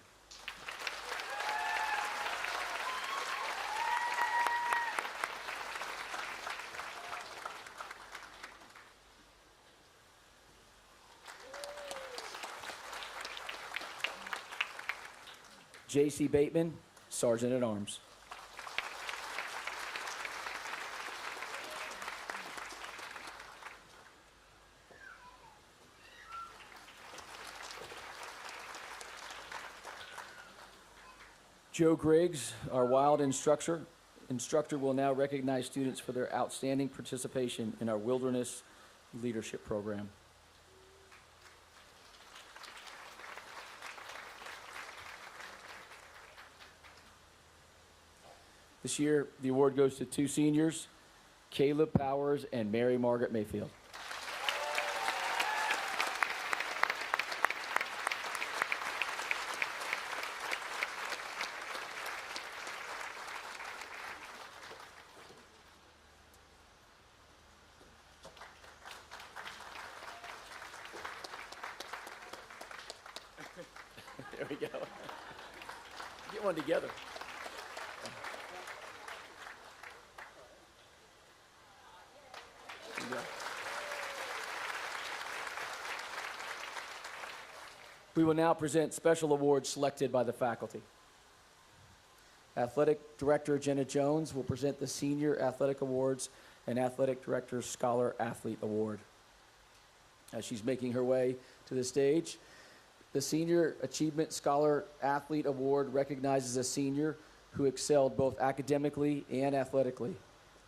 J.C. Bateman, Sergeant at Arms. Joe Griggs, our wild instructor, will now recognize students for their outstanding participation in our Wilderness Leadership Program. This year, the award goes to two seniors, Caleb Powers and Mary Margaret Mayfield. There we go. Get one together. There you go. We will now present special awards selected by the faculty. Athletic Director Jenna Jones will present the Senior Athletic Awards and Athletic Director Scholar Athlete Award. As she's making her way to the stage, the Senior Achievement Scholar Athlete Award recognizes a senior who excelled both academically and athletically.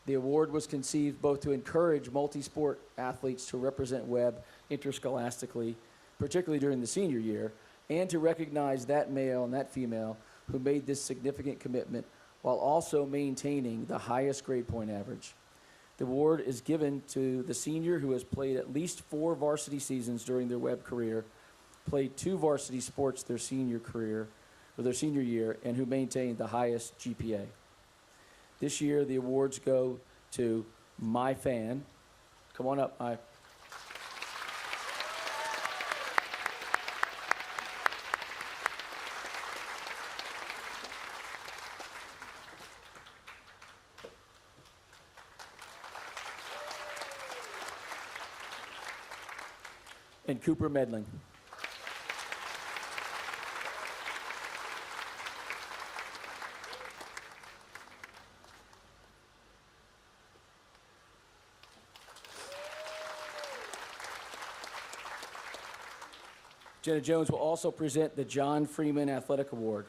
The award was conceived both to encourage multi-sport athletes to represent Webb interscholastically, particularly during the senior year, and to recognize that male and that female who made this significant commitment while also maintaining the highest grade point average. The award is given to the senior who has played at least 4 varsity seasons during their Webb career, played 2 varsity sports their senior year, and who maintained the highest GPA. This year, the awards go to My Fan. Come on up, My. And Cooper Medling. Jenna Jones will also present the John Freeman Athletic Award.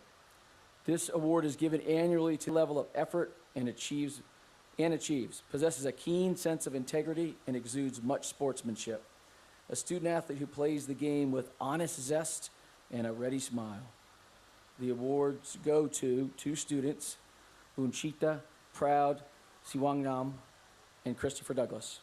This award is given annually to level of effort and achieves, possesses a keen sense of integrity, and exudes much sportsmanship. A student athlete who plays the game with honest zest and a ready smile. The awards go to 2 students, Unchita Proud Siwangnam and Christopher Douglas.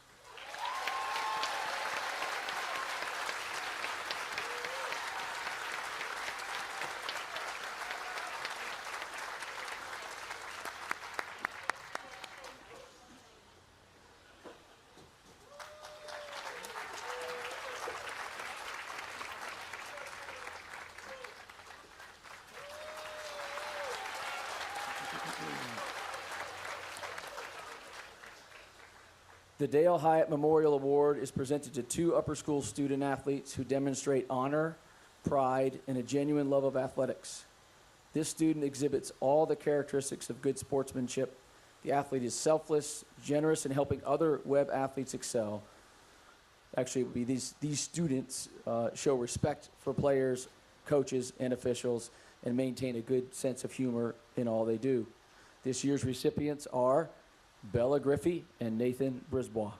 The Dale Hyatt Memorial Award is presented to 2 upper school student athletes who demonstrate honor, pride, and a genuine love of athletics. This student exhibits all the characteristics of good sportsmanship. The athlete is selfless, generous in helping other Webb athletes excel. Actually, it would be these students show respect for players, coaches, and officials, and maintain a good sense of humor in all they do. This year's recipients are Bella Griffey and Nathan Brisbois.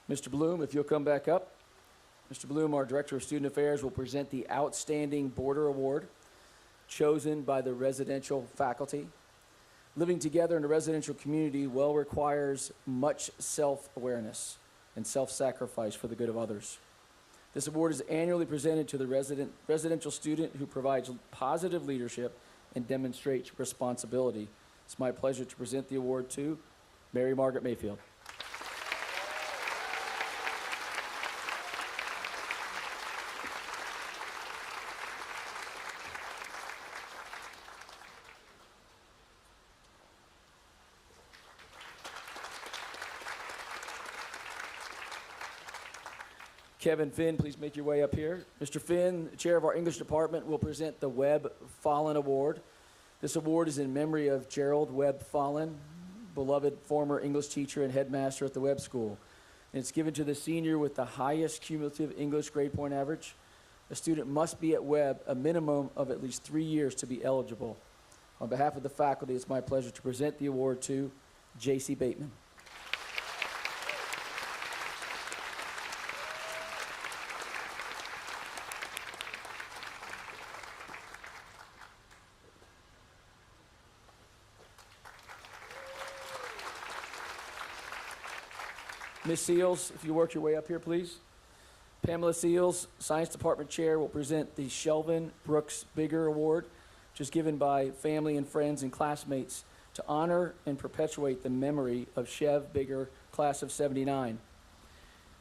Mr. Bloom, if you'll come back up. Mr. Bloom, our Director of Student Affairs, will present the Outstanding Border Award, chosen by the residential faculty. Living together in a residential community well requires much self-awareness and self-sacrifice for the good of others. This award is annually presented to the residential student who provides positive leadership and demonstrates responsibility. It's my pleasure to present the award to Mary Margaret Mayfield. Kevin Finn, please make your way up here. Mr. Finn, the chair of our English department, will present the Webb Fallon Award. This award is in memory of Gerald Webb Fallon, beloved former English teacher and headmaster at the Webb School. And it's given to the senior with the highest cumulative English grade point average. A student must be at Webb a minimum of at least 3 years to be eligible. On behalf of the faculty, it's my pleasure to present the award to J.C. Bateman. Ms. Seals, if you work your way up here, please. Pamela Seals, Science Department Chair, will present the Shelvin Brooks Bigger Award, which is given by family and friends and classmates to honor and perpetuate the memory of Chev Bigger, class of '79.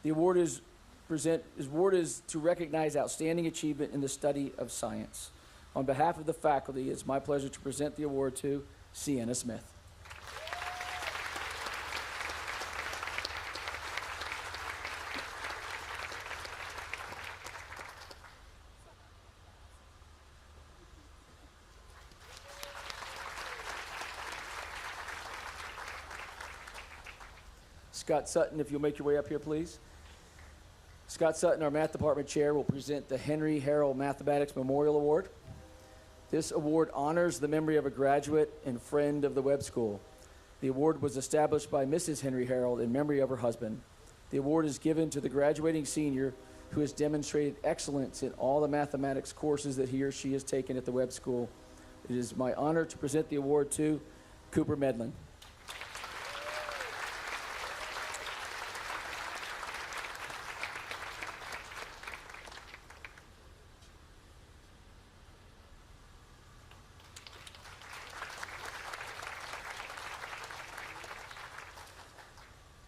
The award is to recognize outstanding achievement in the study of science. On behalf of the faculty, it's my pleasure to present the award to Sienna Smith. Scott Sutton, if you'll make your way up here, please. Scott Sutton, our Math Department Chair, will present the Henry Harrell Mathematics Memorial Award. This award honors the memory of a graduate and friend of the Webb School. The award was established by Mrs. Henry Harrell in memory of her husband. The award is given to the graduating senior who has demonstrated excellence in all the mathematics courses that he or she has taken at the Webb School. It is my honor to present the award to Cooper Medlin.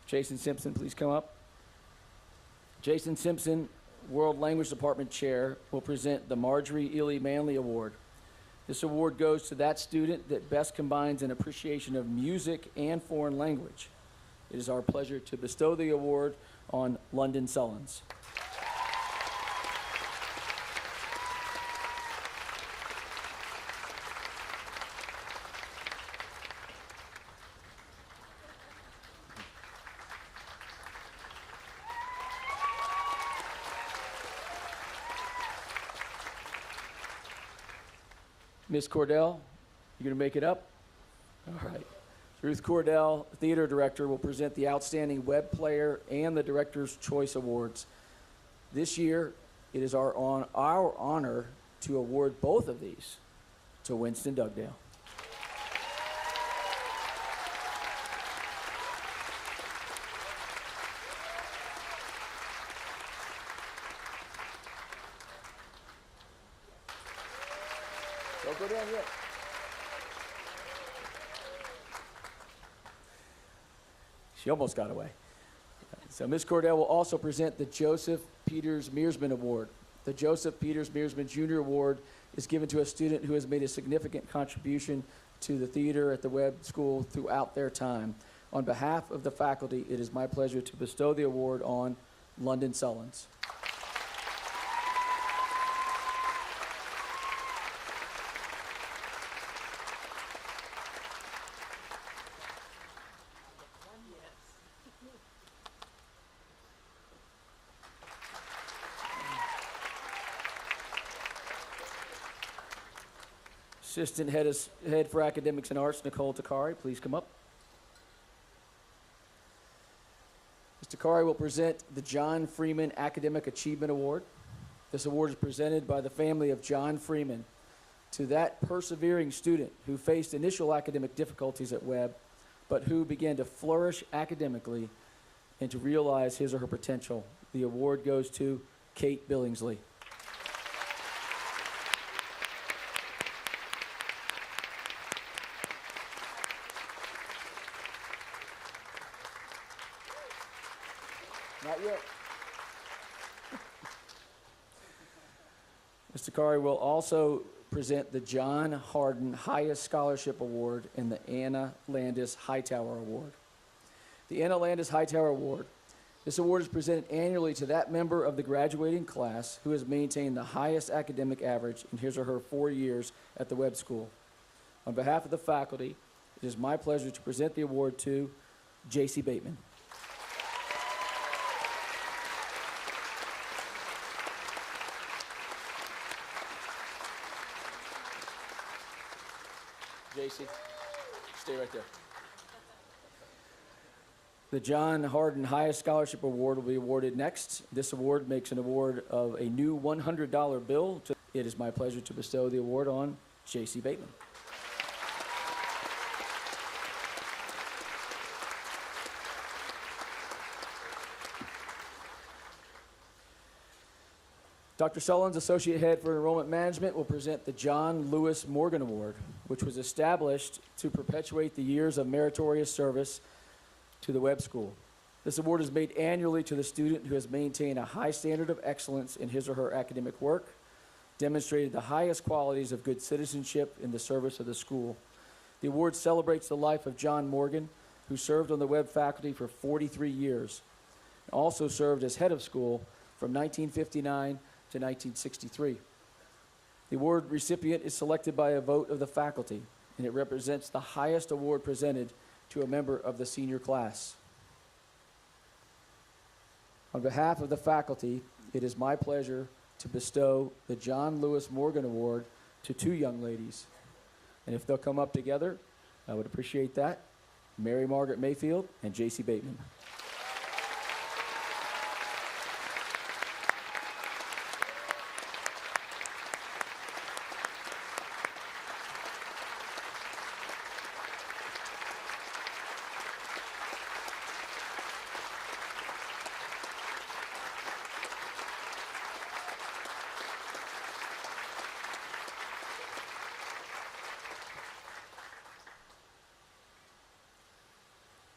Jason Simpson, please come up. Jason Simpson, World Language Department Chair, will present the Marjorie Ely Manley Award. This award goes to that student that best combines an appreciation of music and foreign language. It is our pleasure to bestow the award on London Sullins. Ms. Cordell, you going to make it up? All right. Ruth Cordell, Theater Director, will present the Outstanding Webb Player and the Director's Choice Awards. This year, it is our honor to award both of these to Winston Dugdale. Don't go down yet. She almost got away. So Ms. Cordell will also present the Joseph Peters Mearsman Award. The Joseph Peters Mearsman Jr. Award is given to a student who has made a significant contribution to the theater at the Webb School throughout their time. On behalf of the faculty, it is my pleasure to bestow the award on London Sullins. Assistant Head for Academics and Arts, Nicole Takari, please come up. Ms. Takari will present the John Freeman Academic Achievement Award. This award is presented by the family of John Freeman to that persevering student who faced initial academic difficulties at Webb, but who began to flourish academically and to realize his or her potential. The award goes to Kate Billingsley. Not yet. Mr. Takari will also present the John Hardin Highest Scholarship Award and the Anna Landis Hightower Award. The Anna Landis Hightower Award. This award is presented annually to that member of the graduating class who has maintained the highest academic average in his or her 4 years at the Webb School. On behalf of the faculty, it is my pleasure to present the award to J.C. Bateman. JC, stay right there. The John Hardin Highest Scholarship Award will be awarded next. This award makes an award of a new $100 bill. It is my pleasure to bestow the award on J.C. Bateman. Dr. Sullins, Associate Head for Enrollment Management, will present the John Lewis Morgan Award, which was established to perpetuate the years of meritorious service to the Webb School. This award is made annually to the student who has maintained a high standard of excellence in his or her academic work, demonstrated the highest qualities of good citizenship in the service of the school. The award celebrates the life of John Morgan, who served on the Webb faculty for 43 years, and also served as head of school from 1959 to 1963. The award recipient is selected by a vote of the faculty, and it represents the highest award presented to a member of the senior class. On behalf of the faculty, it is my pleasure to bestow the John Lewis Morgan Award to two young ladies. And if they'll come up together, I would appreciate that. Mary Margaret Mayfield and J.C. Bateman.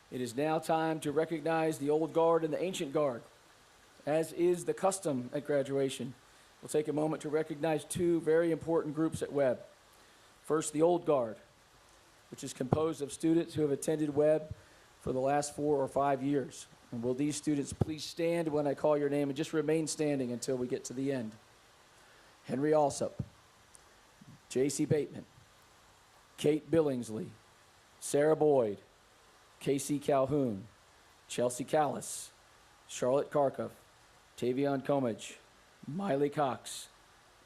It is now time to recognize the old guard and the ancient guard, as is the custom at graduation. We'll take a moment to recognize two very important groups at Webb. First, the old guard, which is composed of students who have attended Webb for the last 4 or 5 years. And will these students please stand when I call your name and just remain standing until we get to the end. Henry Alsop, J.C. Bateman, Kate Billingsley, Sarah Boyd, Casey Calhoun, Chelsea Callis, Charlotte Karkoff, Tavion Comage, Miley Cox,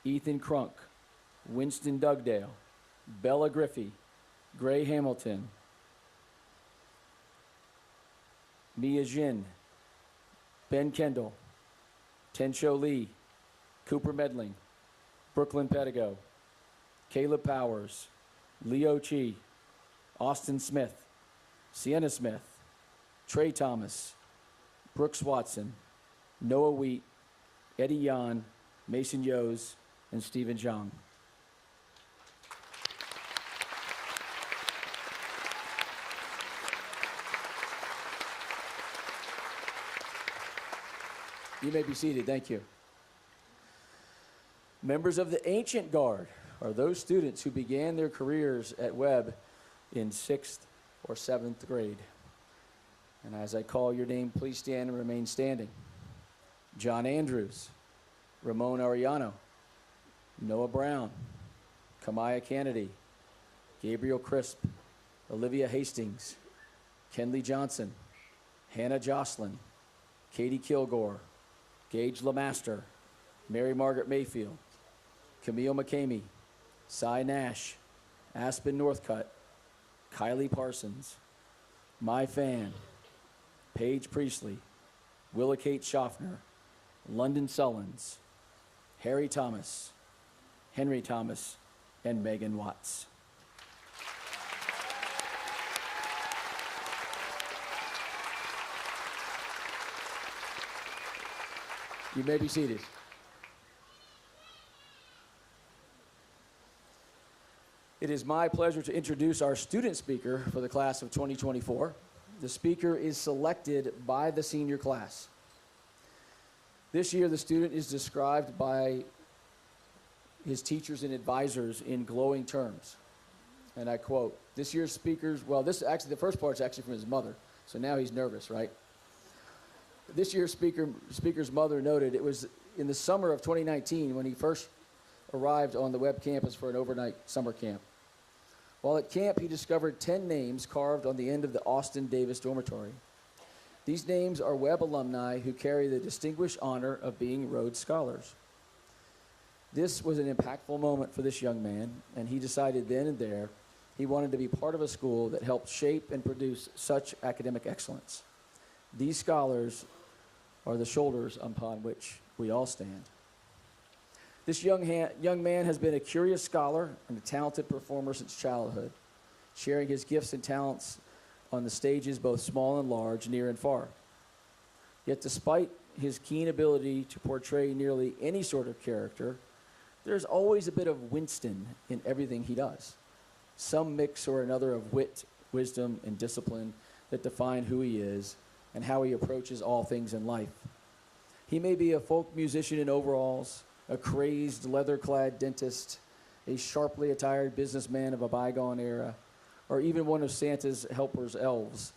Ethan Crunk, Winston Dugdale, Bella Griffey, Gray Hamilton, Mia Jin, Ben Kendall, Tencho Lee, Cooper Medling, Brooklyn Pedigo, Caleb Powers, Leo Chi, Austin Smith, Sienna Smith, Trey Thomas, Brooks Watson, Noah Wheat, Eddie Yan, Mason Yos, and Stephen Zhang. You may be seated. Thank you. Members of the Ancient Guard are those students who began their careers at Webb in 6th or 7th grade. And as I call your name, please stand and remain standing. John Andrews, Ramon Arellano, Noah Brown, Kamaya Kennedy, Gabriel Crisp, Olivia Hastings, Kenley Johnson, Hannah Jocelyn, Katie Kilgore, Gage Lamaster, Mary Margaret Mayfield, Camille McCamey, Cy Nash, Aspen Northcutt, Kylie Parsons, Mai Fan, Paige Priestley, Willa Kate Schaffner, London Sullins, Harry Thomas, Henry Thomas, and Megan Watts. You may be seated. It is my pleasure to introduce our student speaker for the class of 2024. The speaker is selected by the senior class. This year, the student is described by his teachers and advisors in glowing terms. And I quote, this year's speakers, well, the first part's actually from his mother, so now he's nervous, right? This year's speaker's mother noted it was in the summer of 2019 when he first arrived on the Webb campus for an overnight summer camp. While at camp, he discovered 10 names carved on the end of the Austin Davis dormitory. These names are Webb alumni who carry the distinguished honor of being Rhodes Scholars. This was an impactful moment for this young man, and he decided then and there he wanted to be part of a school that helped shape and produce such academic excellence. These scholars are the shoulders upon which we all stand. This young man has been a curious scholar and a talented performer since childhood, sharing his gifts and talents on the stages both small and large, near and far. Yet despite his keen ability to portray nearly any sort of character, there's always a bit of Winston in everything he does. Some mix or another of wit, wisdom, and discipline that define who he is and how he approaches all things in life. He may be a folk musician in overalls, a crazed leather-clad dentist, a sharply attired businessman of a bygone era, or even one of Santa's helpers' elves.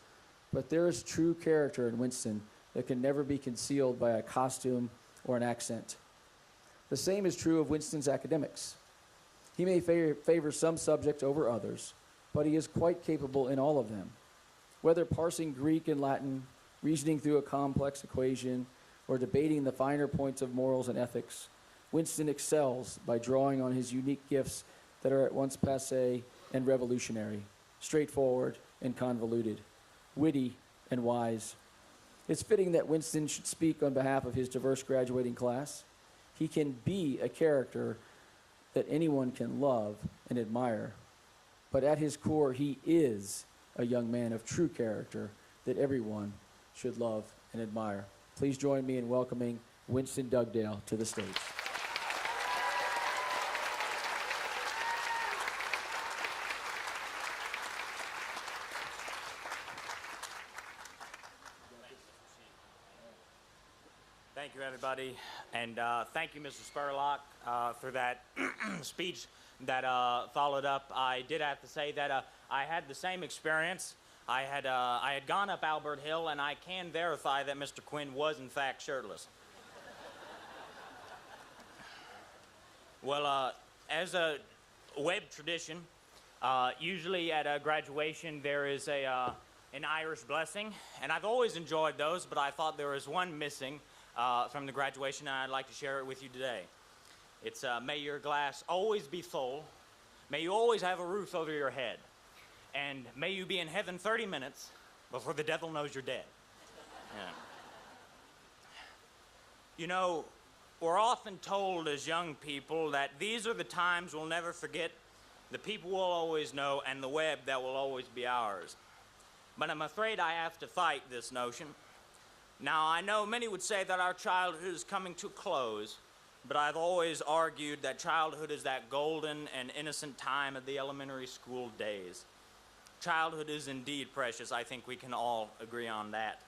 But there is true character in Winston that can never be concealed by a costume or an accent. The same is true of Winston's academics. He may favor some subjects over others, but he is quite capable in all of them. Whether parsing Greek and Latin, reasoning through a complex equation, or debating the finer points of morals and ethics, Winston excels by drawing on his unique gifts that are at once passé and revolutionary, straightforward and convoluted, witty and wise. It's fitting that Winston should speak on behalf of his diverse graduating class. He can be a character that anyone can love and admire, but at his core, he is a young man of true character that everyone should love and admire. Please join me in welcoming Winston Dugdale to the stage. Thank you, everybody, and thank you, Mr. Spurlock, for that speech that followed up. I did have to say that I had the same experience. I had gone up Albert Hill, and I can verify that Mr. Quinn was, in fact, shirtless. Well, as a Webb tradition, usually at a graduation there is an Irish blessing, and I've always enjoyed those, but I thought there was one missing from the graduation, and I'd like to share it with you today. It's, may your glass always be full, may you always have a roof over your head, and may you be in heaven 30 minutes before the devil knows you're dead. Yeah. You know, we're often told as young people that these are the times we'll never forget, the people we'll always know, and the Webb that will always be ours. But I'm afraid I have to fight this notion. Now, I know many would say that our childhood is coming to a close, but I've always argued that childhood is that golden and innocent time of the elementary school days. Childhood is indeed precious. I think we can all agree on that.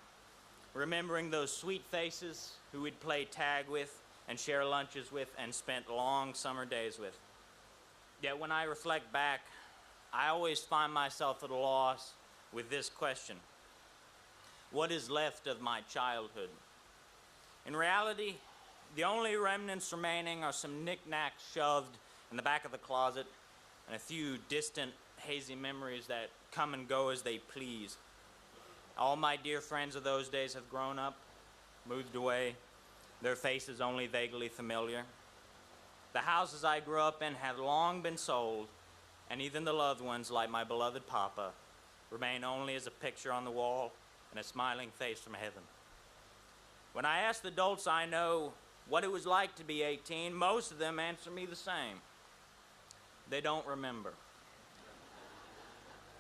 Remembering those sweet faces who we'd play tag with and share lunches with and spent long summer days with. Yet when I reflect back, I always find myself at a loss with this question. What is left of my childhood? In reality, the only remnants remaining are some knickknacks shoved in the back of the closet and a few distant, hazy memories that come and go as they please. All my dear friends of those days have grown up, moved away, their faces only vaguely familiar. The houses I grew up in have long been sold, and even the loved ones, like my beloved Papa, remain only as a picture on the wall and a smiling face from heaven. When I ask the adults I know what it was like to be 18, most of them answer me the same. They don't remember.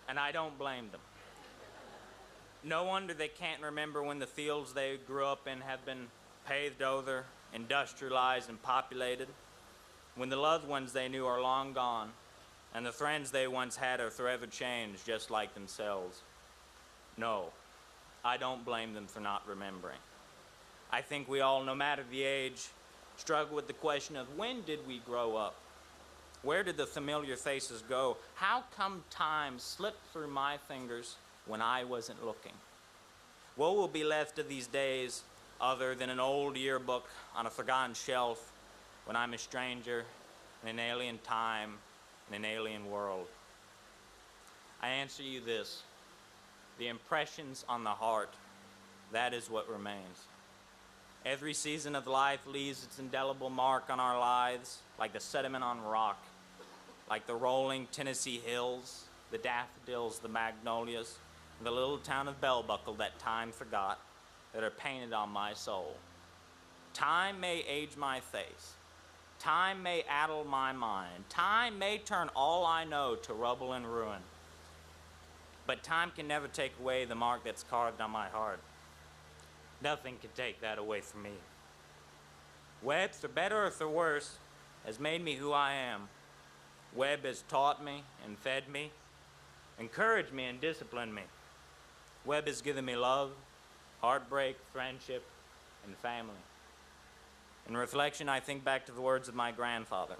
And I don't blame them. No wonder they can't remember when the fields they grew up in have been paved over, industrialized, and populated, when the loved ones they knew are long gone, and the friends they once had are forever changed just like themselves. No, I don't blame them for not remembering. I think we all, no matter the age, struggle with the question of when did we grow up? Where did the familiar faces go? How come time slipped through my fingers when I wasn't looking? What will be left of these days other than an old yearbook on a forgotten shelf when I'm a stranger in an alien time, in an alien world? I answer you this. The impressions on the heart, that is what remains. Every season of life leaves its indelible mark on our lives, like the sediment on rock, like the rolling Tennessee hills, the daffodils, the magnolias, and the little town of Bell Buckle that time forgot, that are painted on my soul. Time may age my face. Time may addle my mind. Time may turn all I know to rubble and ruin. But time can never take away the mark that's carved on my heart. Nothing can take that away from me. Webb, for better or for worse, has made me who I am. Webb has taught me and fed me, encouraged me and disciplined me. Webb has given me love, heartbreak, friendship, and family. In reflection, I think back to the words of my grandfather.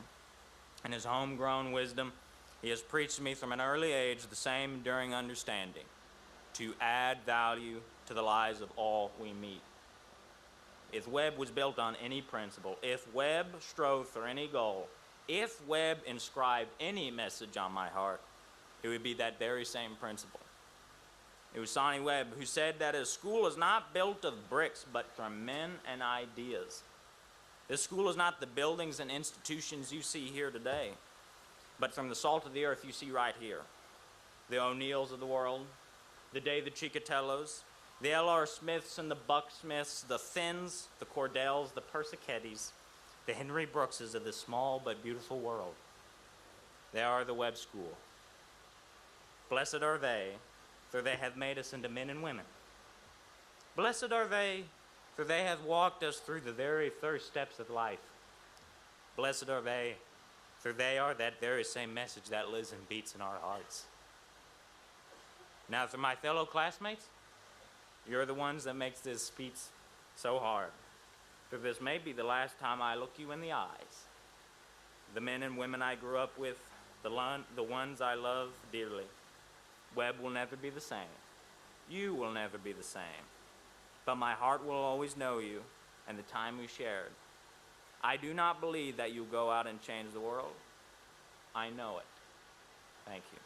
In his homegrown wisdom, he has preached to me from an early age the same enduring understanding: to add value to the lives of all we meet. If Webb was built on any principle, if Webb strove for any goal, if Webb inscribed any message on my heart, it would be that very same principle. It was Sonny Webb who said that a school is not built of bricks, but from men and ideas. This school is not the buildings and institutions you see here today, but from the salt of the earth you see right here. The O'Neills of the world, the David Chicatellos, the L.R. Smiths and the Buck Smiths, the Finns, the Cordells, the Persicettis, the Henry Brookses of this small but beautiful world. They are the Webb School. Blessed are they, for they have made us into men and women. Blessed are they, for they have walked us through the very first steps of life. Blessed are they, for they are that very same message that lives and beats in our hearts. Now, for my fellow classmates, you're the ones that makes this speech so hard. For this may be the last time I look you in the eyes. The men and women I grew up with, the ones I love dearly. Webb will never be the same. You will never be the same. But my heart will always know you and the time we shared. I do not believe that you'll go out and change the world. I know it. Thank you.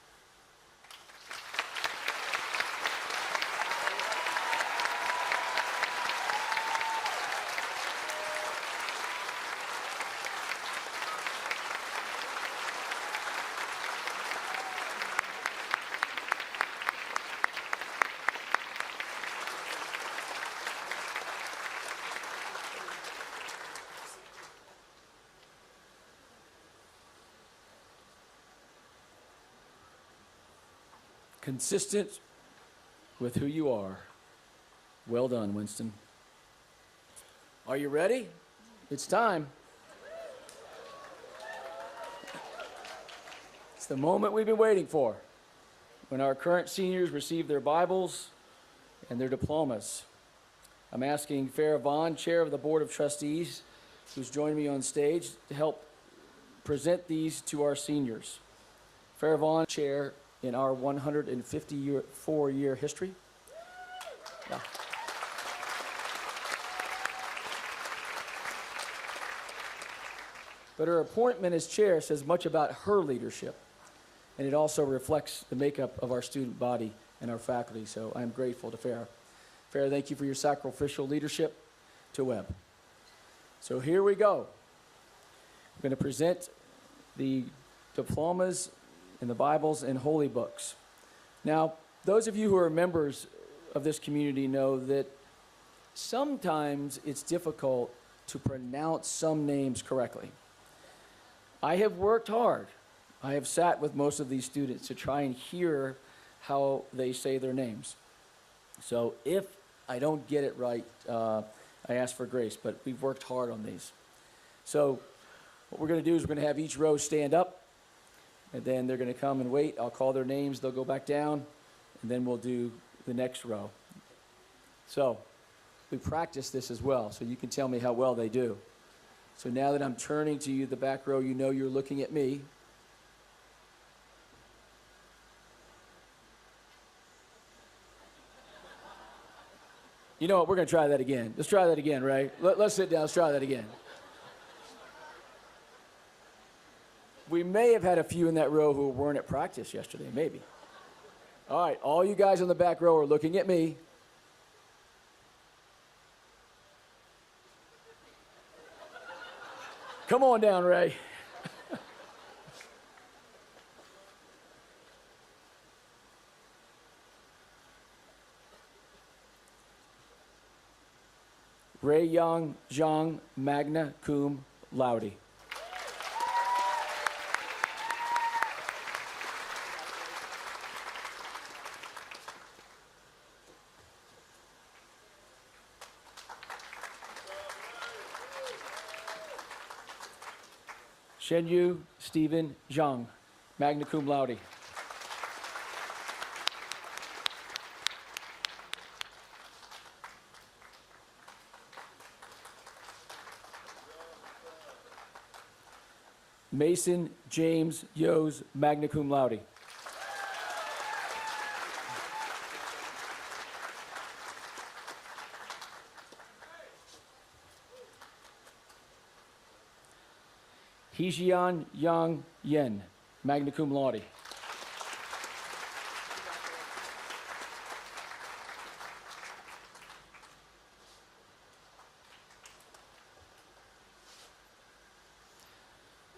Consistent with who you are. Well done, Winston. Are you ready? It's time. It's the moment we've been waiting for, when our current seniors receive their Bibles and their diplomas. I'm asking Farrah Vaughn, Chair of the Board of Trustees, who's joined me on stage, to help present these to our seniors. Farrah Vaughn, Chair in our 154-year history. Yeah. But her appointment as chair says much about her leadership, and it also reflects the makeup of our student body and our faculty, so I'm grateful to Farrah. Farrah, thank you for your sacrificial leadership to Webb. So here we go. I'm going to present the diplomas in the Bibles and holy books. Now, those of you who are members of this community know that sometimes it's difficult to pronounce some names correctly. I have worked hard. I have sat with most of these students to try and hear how they say their names. So if I don't get it right, I ask for grace, but we've worked hard on these. So what we're going to do is we're going to have each row stand up, and then they're going to come and wait. I'll call their names. They'll go back down, and then we'll do the next row. So we practice this as well, so you can tell me how well they do. So now that I'm turning to you, the back row, you know you're looking at me. You know what? We're going to try that again. Let's try that again, right? Let's sit down. Let's try that again. We may have had a few in that row who weren't at practice yesterday, maybe. All right, all you guys on the back row are looking at me. Come on down, Ray. Ray Young Zhang, magna cum laude. Shenyu Stephen Zhang, magna cum laude. Mason James Yos, magna cum laude. Hejian Yang Yen, magna cum laude.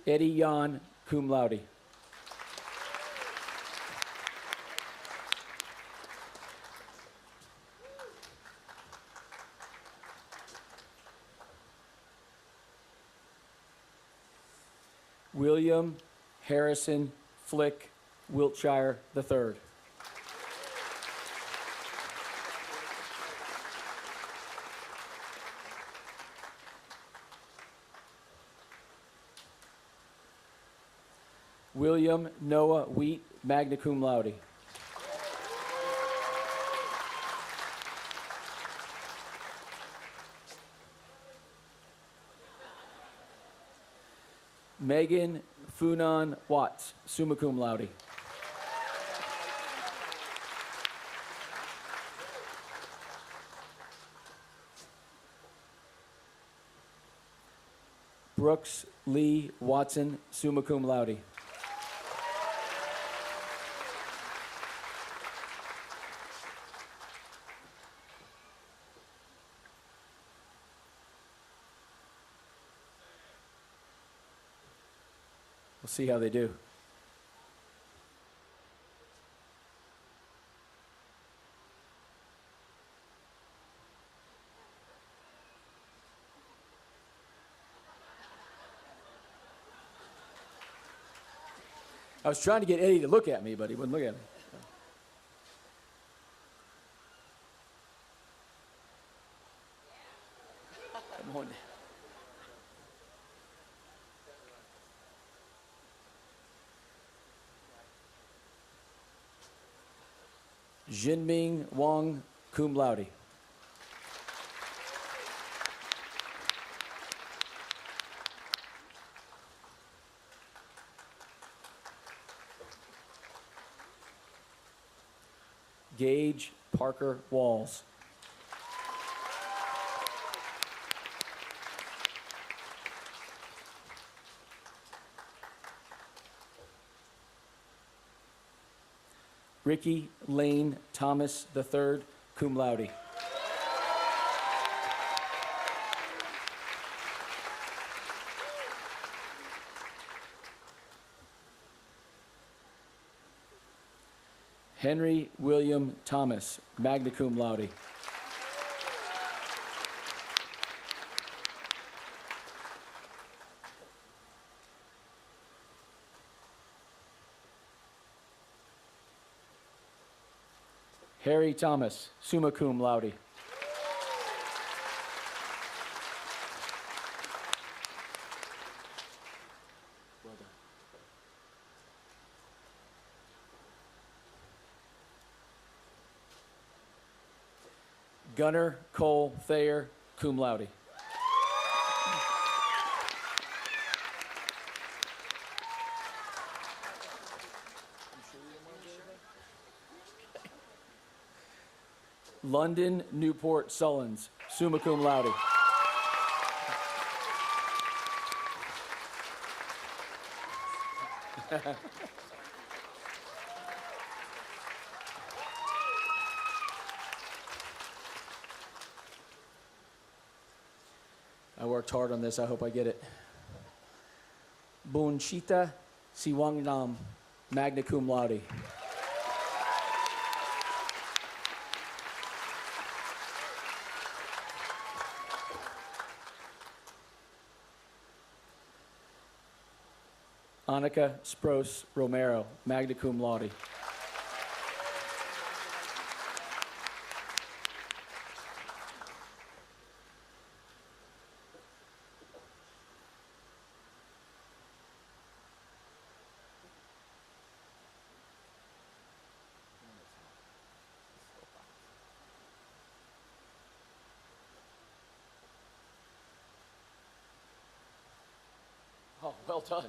Eddie Yan, cum laude. William Harrison Flick, Wiltshire III. William Noah Wheat, magna cum laude. Megan Funan Watts, summa cum laude. Brooks Lee Watson, summa cum laude. We'll see how they do. I was trying to get Eddie to look at me, but he wouldn't look at me. Come on. Jinming Wang, cum laude. Gage Parker Walls. Ricky Lane Thomas III, cum laude. Henry William Thomas, magna cum laude. Harry Thomas, summa cum laude. Well done. Gunnar Cole Thayer, cum laude. London Newport Sullins, summa cum laude. I worked hard on this. I hope I get it. Bonchita Siwangnam, magna cum laude. Annika Spros Romero, magna cum laude. Well done.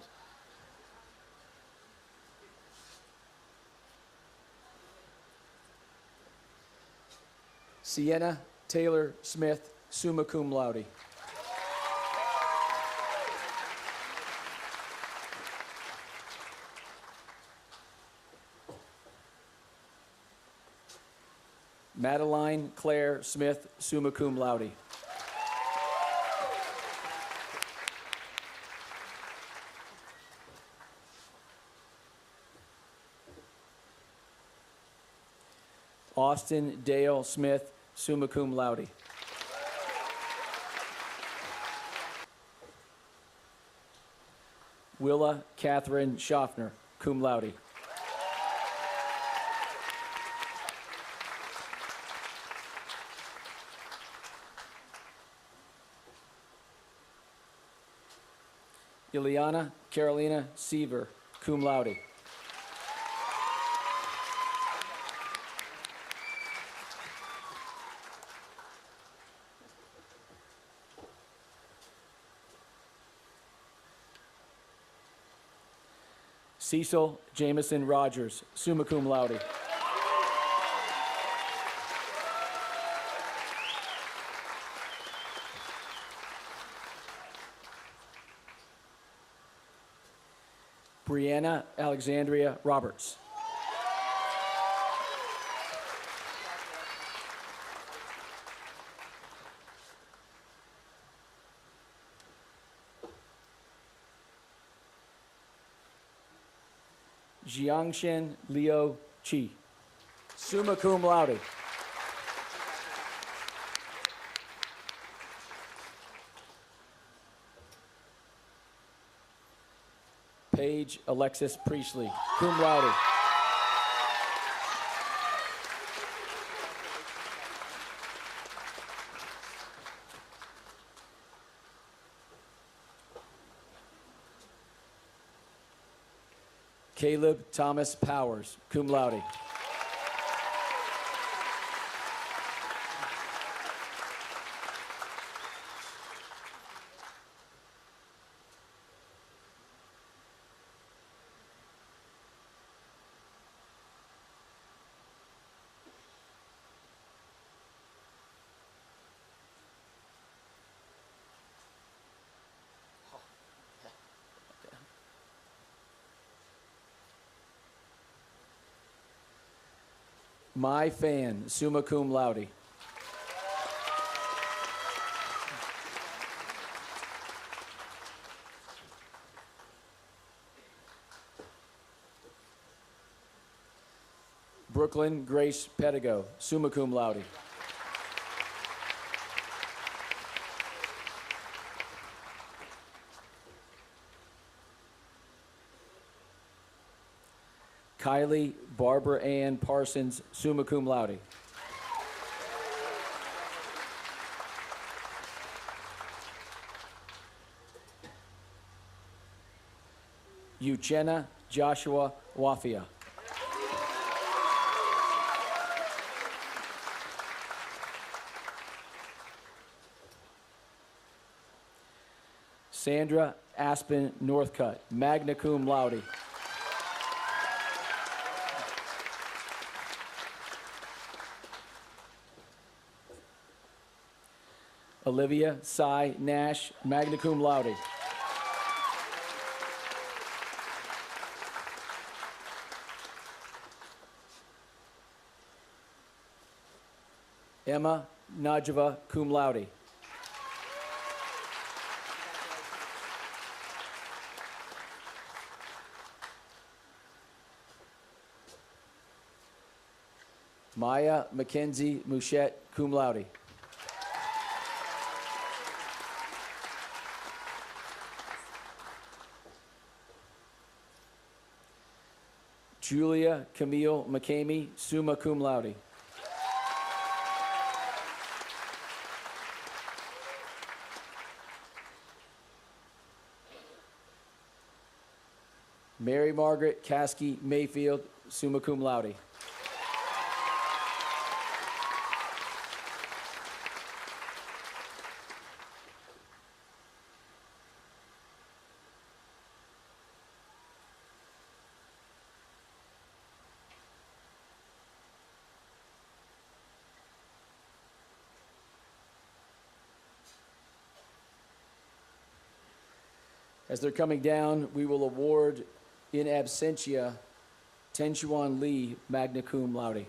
Sienna Taylor Smith, summa cum laude. Madeline Claire Smith, summa cum laude. Austin Dale Smith, summa cum laude. Willa Catherine Schaffner, cum laude. Ileana Carolina Seaver, cum laude. Cecil Jameson Rogers, summa cum laude. Brianna Alexandria Roberts. Jiangshen Liu Chi, summa cum laude. Paige Alexis Priestley, cum laude. Caleb Thomas Powers, cum laude. My Fan, summa cum laude. Brooklyn Grace Pedigo, summa cum laude. Kylie Barbara Ann Parsons, summa cum laude. Uchenna Joshua Wafia. Sandra Aspen Northcutt, magna cum laude. Olivia Cy Nash, magna cum laude. Emma Najava, cum laude. Maya Mackenzie Mouchette, cum laude. Julia Camille McCamey, summa cum laude. Mary Margaret Caskey Mayfield, summa cum laude. As they're coming down, we will award in absentia Tenchuan Lee, magna cum laude.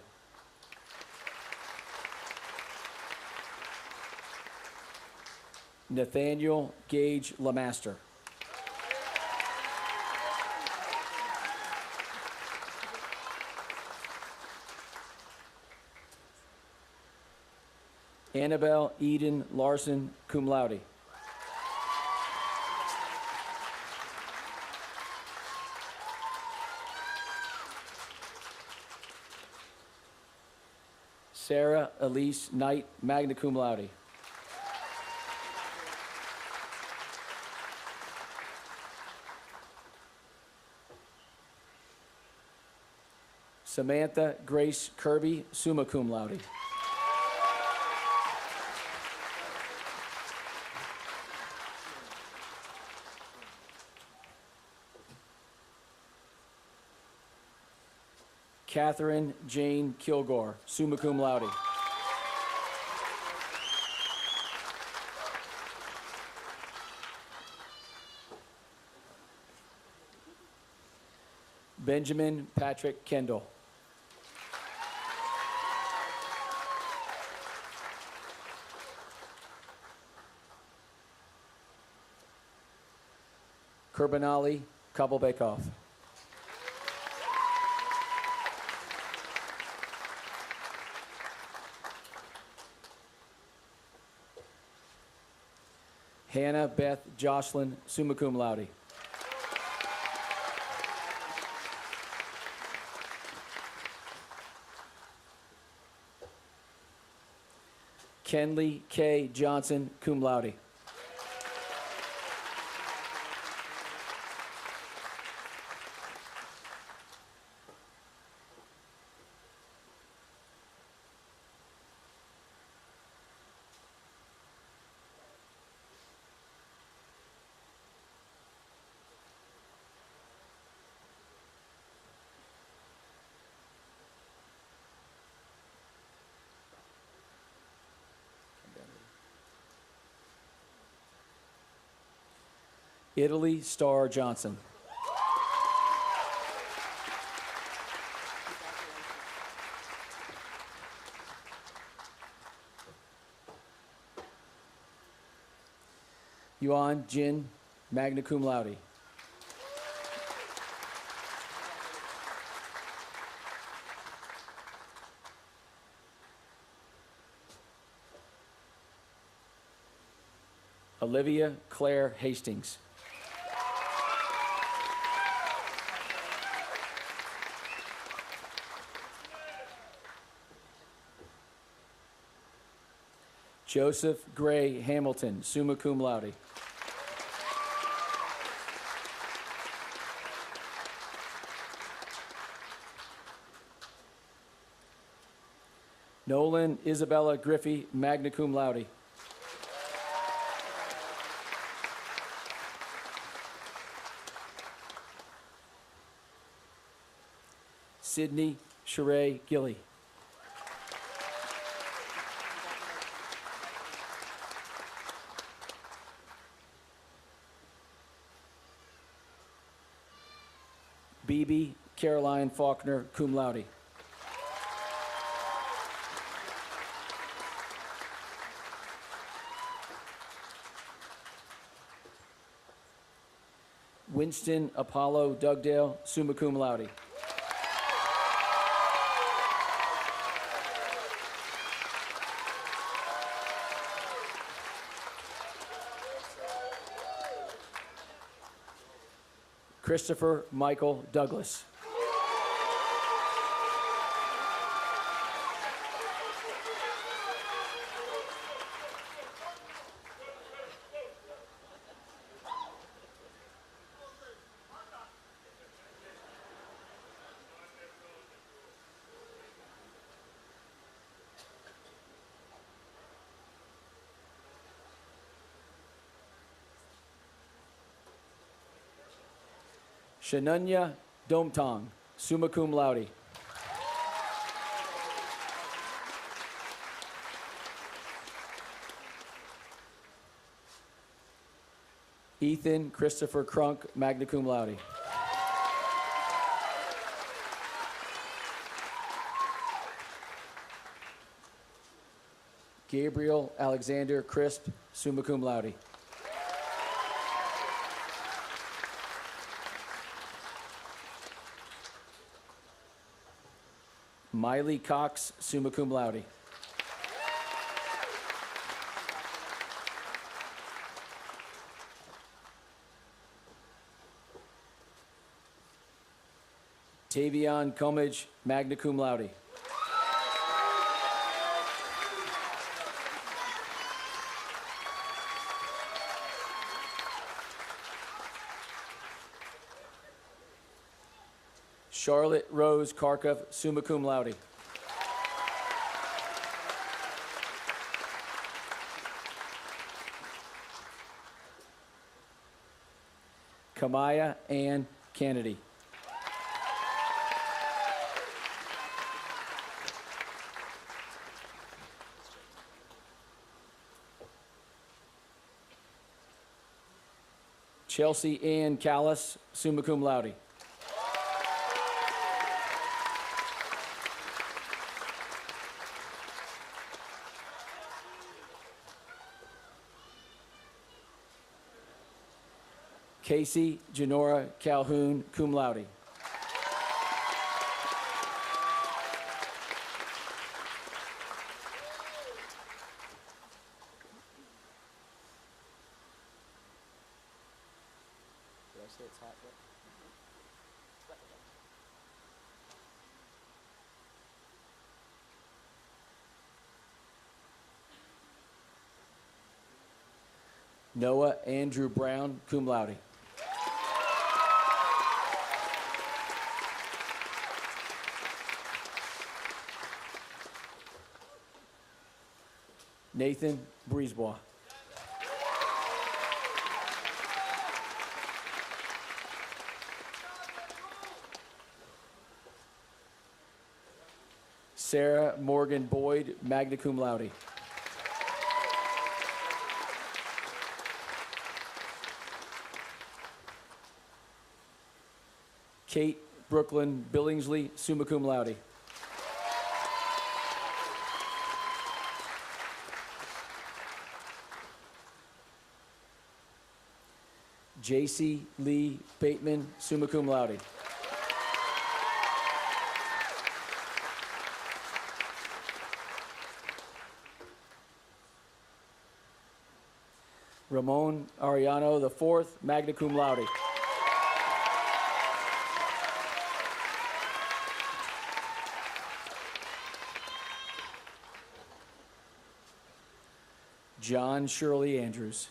Nathaniel Gage Lamaster. Annabelle Eden Larson, cum laude. Sarah Elise Knight, magna cum laude. Samantha Grace Kirby, summa cum laude. Catherine Jane Kilgore, summa cum laude. Benjamin Patrick Kendall. Kurbanali Kabelbekov. Hannah Beth Jocelyn, summa cum laude. Kenley K. Johnson, cum laude. Italy Star Johnson. Yuan Jin, magna cum laude. Olivia Claire Hastings. Joseph Gray Hamilton, summa cum laude. Nolan Isabella Griffey, magna cum laude. Sydney Sheree Gilly. Bibi Caroline Faulkner, cum laude. Winston Apollo Dugdale, summa cum laude. Christopher Michael Douglas. Shananya Domtong, summa cum laude. Ethan Christopher Crunk, magna cum laude. Gabriel Alexander Crisp, summa cum laude. Miley Cox, summa cum laude. Tavion Comage, magna cum laude. Charlotte Rose Karkov, summa cum laude. Kamaya Ann Kennedy. Chelsea Ann Callis, summa cum laude. Casey Janora Calhoun, cum laude. Did I say it's hot yet? Noah Andrew Brown, cum laude. Nathan Brisebois. Sarah Morgan Boyd, magna cum laude. Kate Brooklyn Billingsley, summa cum laude. JC Lee Bateman, summa cum laude. Ramon Ariano IV, magna cum laude. John Shirley Andrews.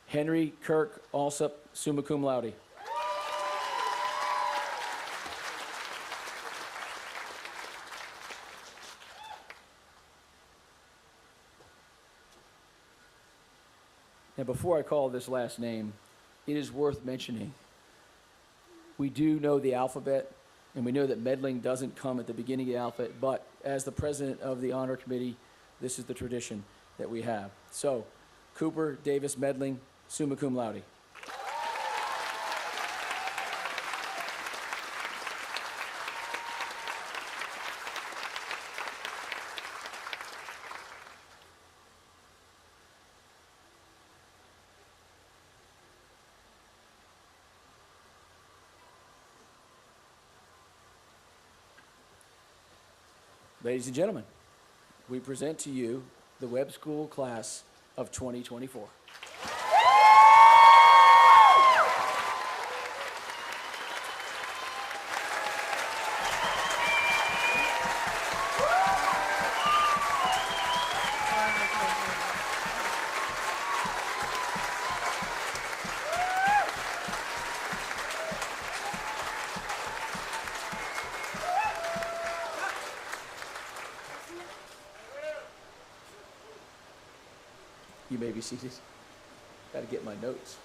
Henry Kirk Alsup, summa cum laude. Now, before I call this last name, it is worth mentioning, we do know the alphabet, and we know that meddling doesn't come at the beginning of the alphabet, but as the president of the honor committee, this is the tradition that we have. So, Cooper Davis Meddling, summa cum laude. Ladies and gentlemen, we present to you the Webb School class of 2024. You may be seated. Got to get my notes.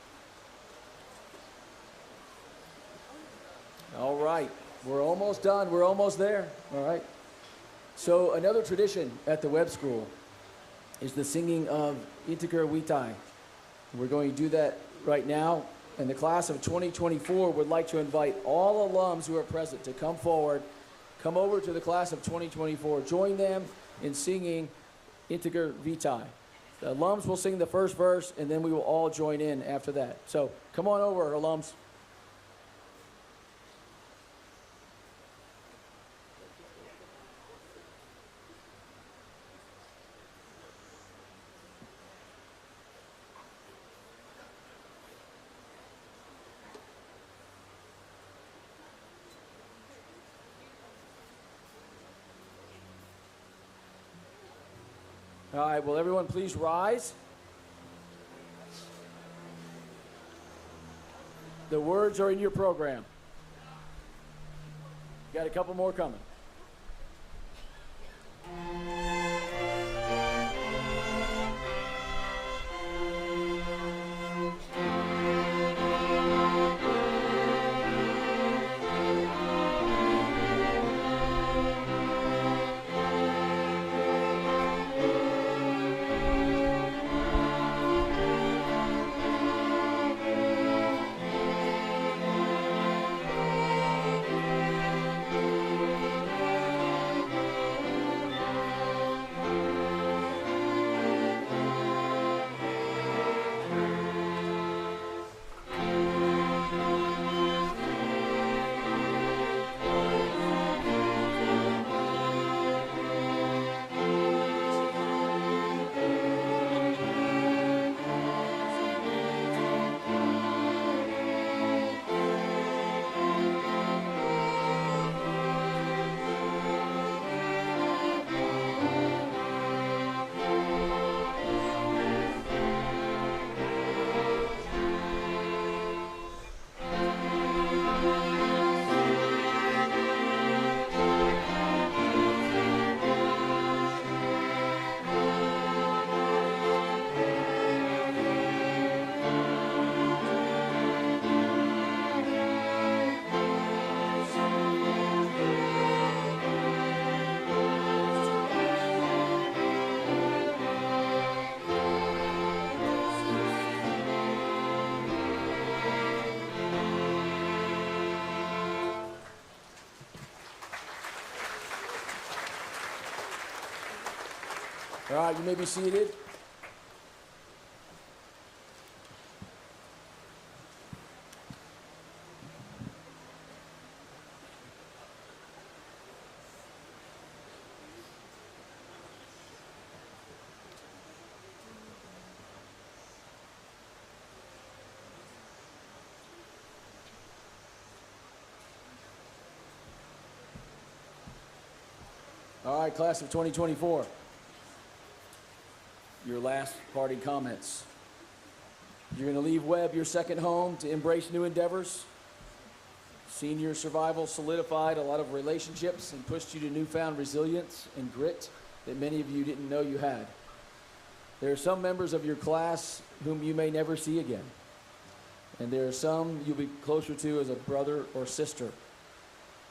All right. We're almost done. We're almost there. All right. So another tradition at the Webb School is the singing of Integer Vitae. We're going to do that right now. And the class of 2024 would like to invite all alums who are present to come forward, come over to the class of 2024, join them in singing Integer Vitae. The alums will sing the first verse, and then we will all join in after that. So come on over, alums. All right, will everyone please rise? The words are in your program. Got a couple more coming. All right, you may be seated. All right, class of 2024. Your last parting comments. You're going to leave Webb, your second home, to embrace new endeavors. Senior survival solidified a lot of relationships and pushed you to newfound resilience and grit that many of you didn't know you had. There are some members of your class whom you may never see again. And there are some you'll be closer to as a brother or sister.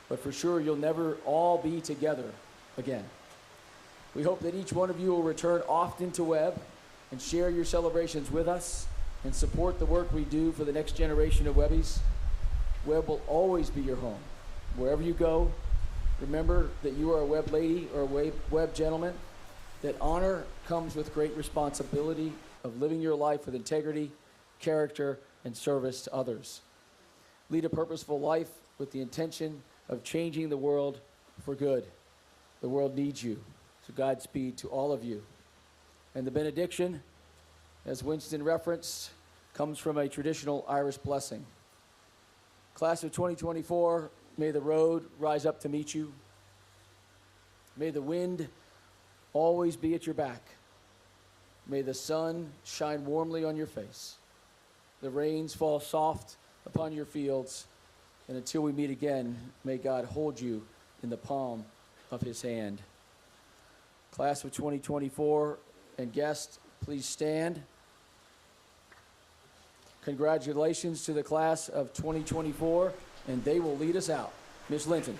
But for sure, you'll never all be together again. We hope that each one of you will return often to Webb and share your celebrations with us and support the work we do for the next generation of Webbies. Webb will always be your home. Wherever you go, remember that you are a Webb lady or a Webb gentleman, that honor comes with great responsibility of living your life with integrity, character, and service to others. Lead a purposeful life with the intention of changing the world for good. The world needs you. So Godspeed to all of you. And the benediction, as Winston referenced, comes from a traditional Irish blessing. Class of 2024, may the road rise up to meet you. May the wind always be at your back. May the sun shine warmly on your face. The rains fall soft upon your fields. And until we meet again, may God hold you in the palm of his hand. Class of 2024 and guests, please stand. Congratulations to the class of 2024, and they will lead us out. Miss Linton.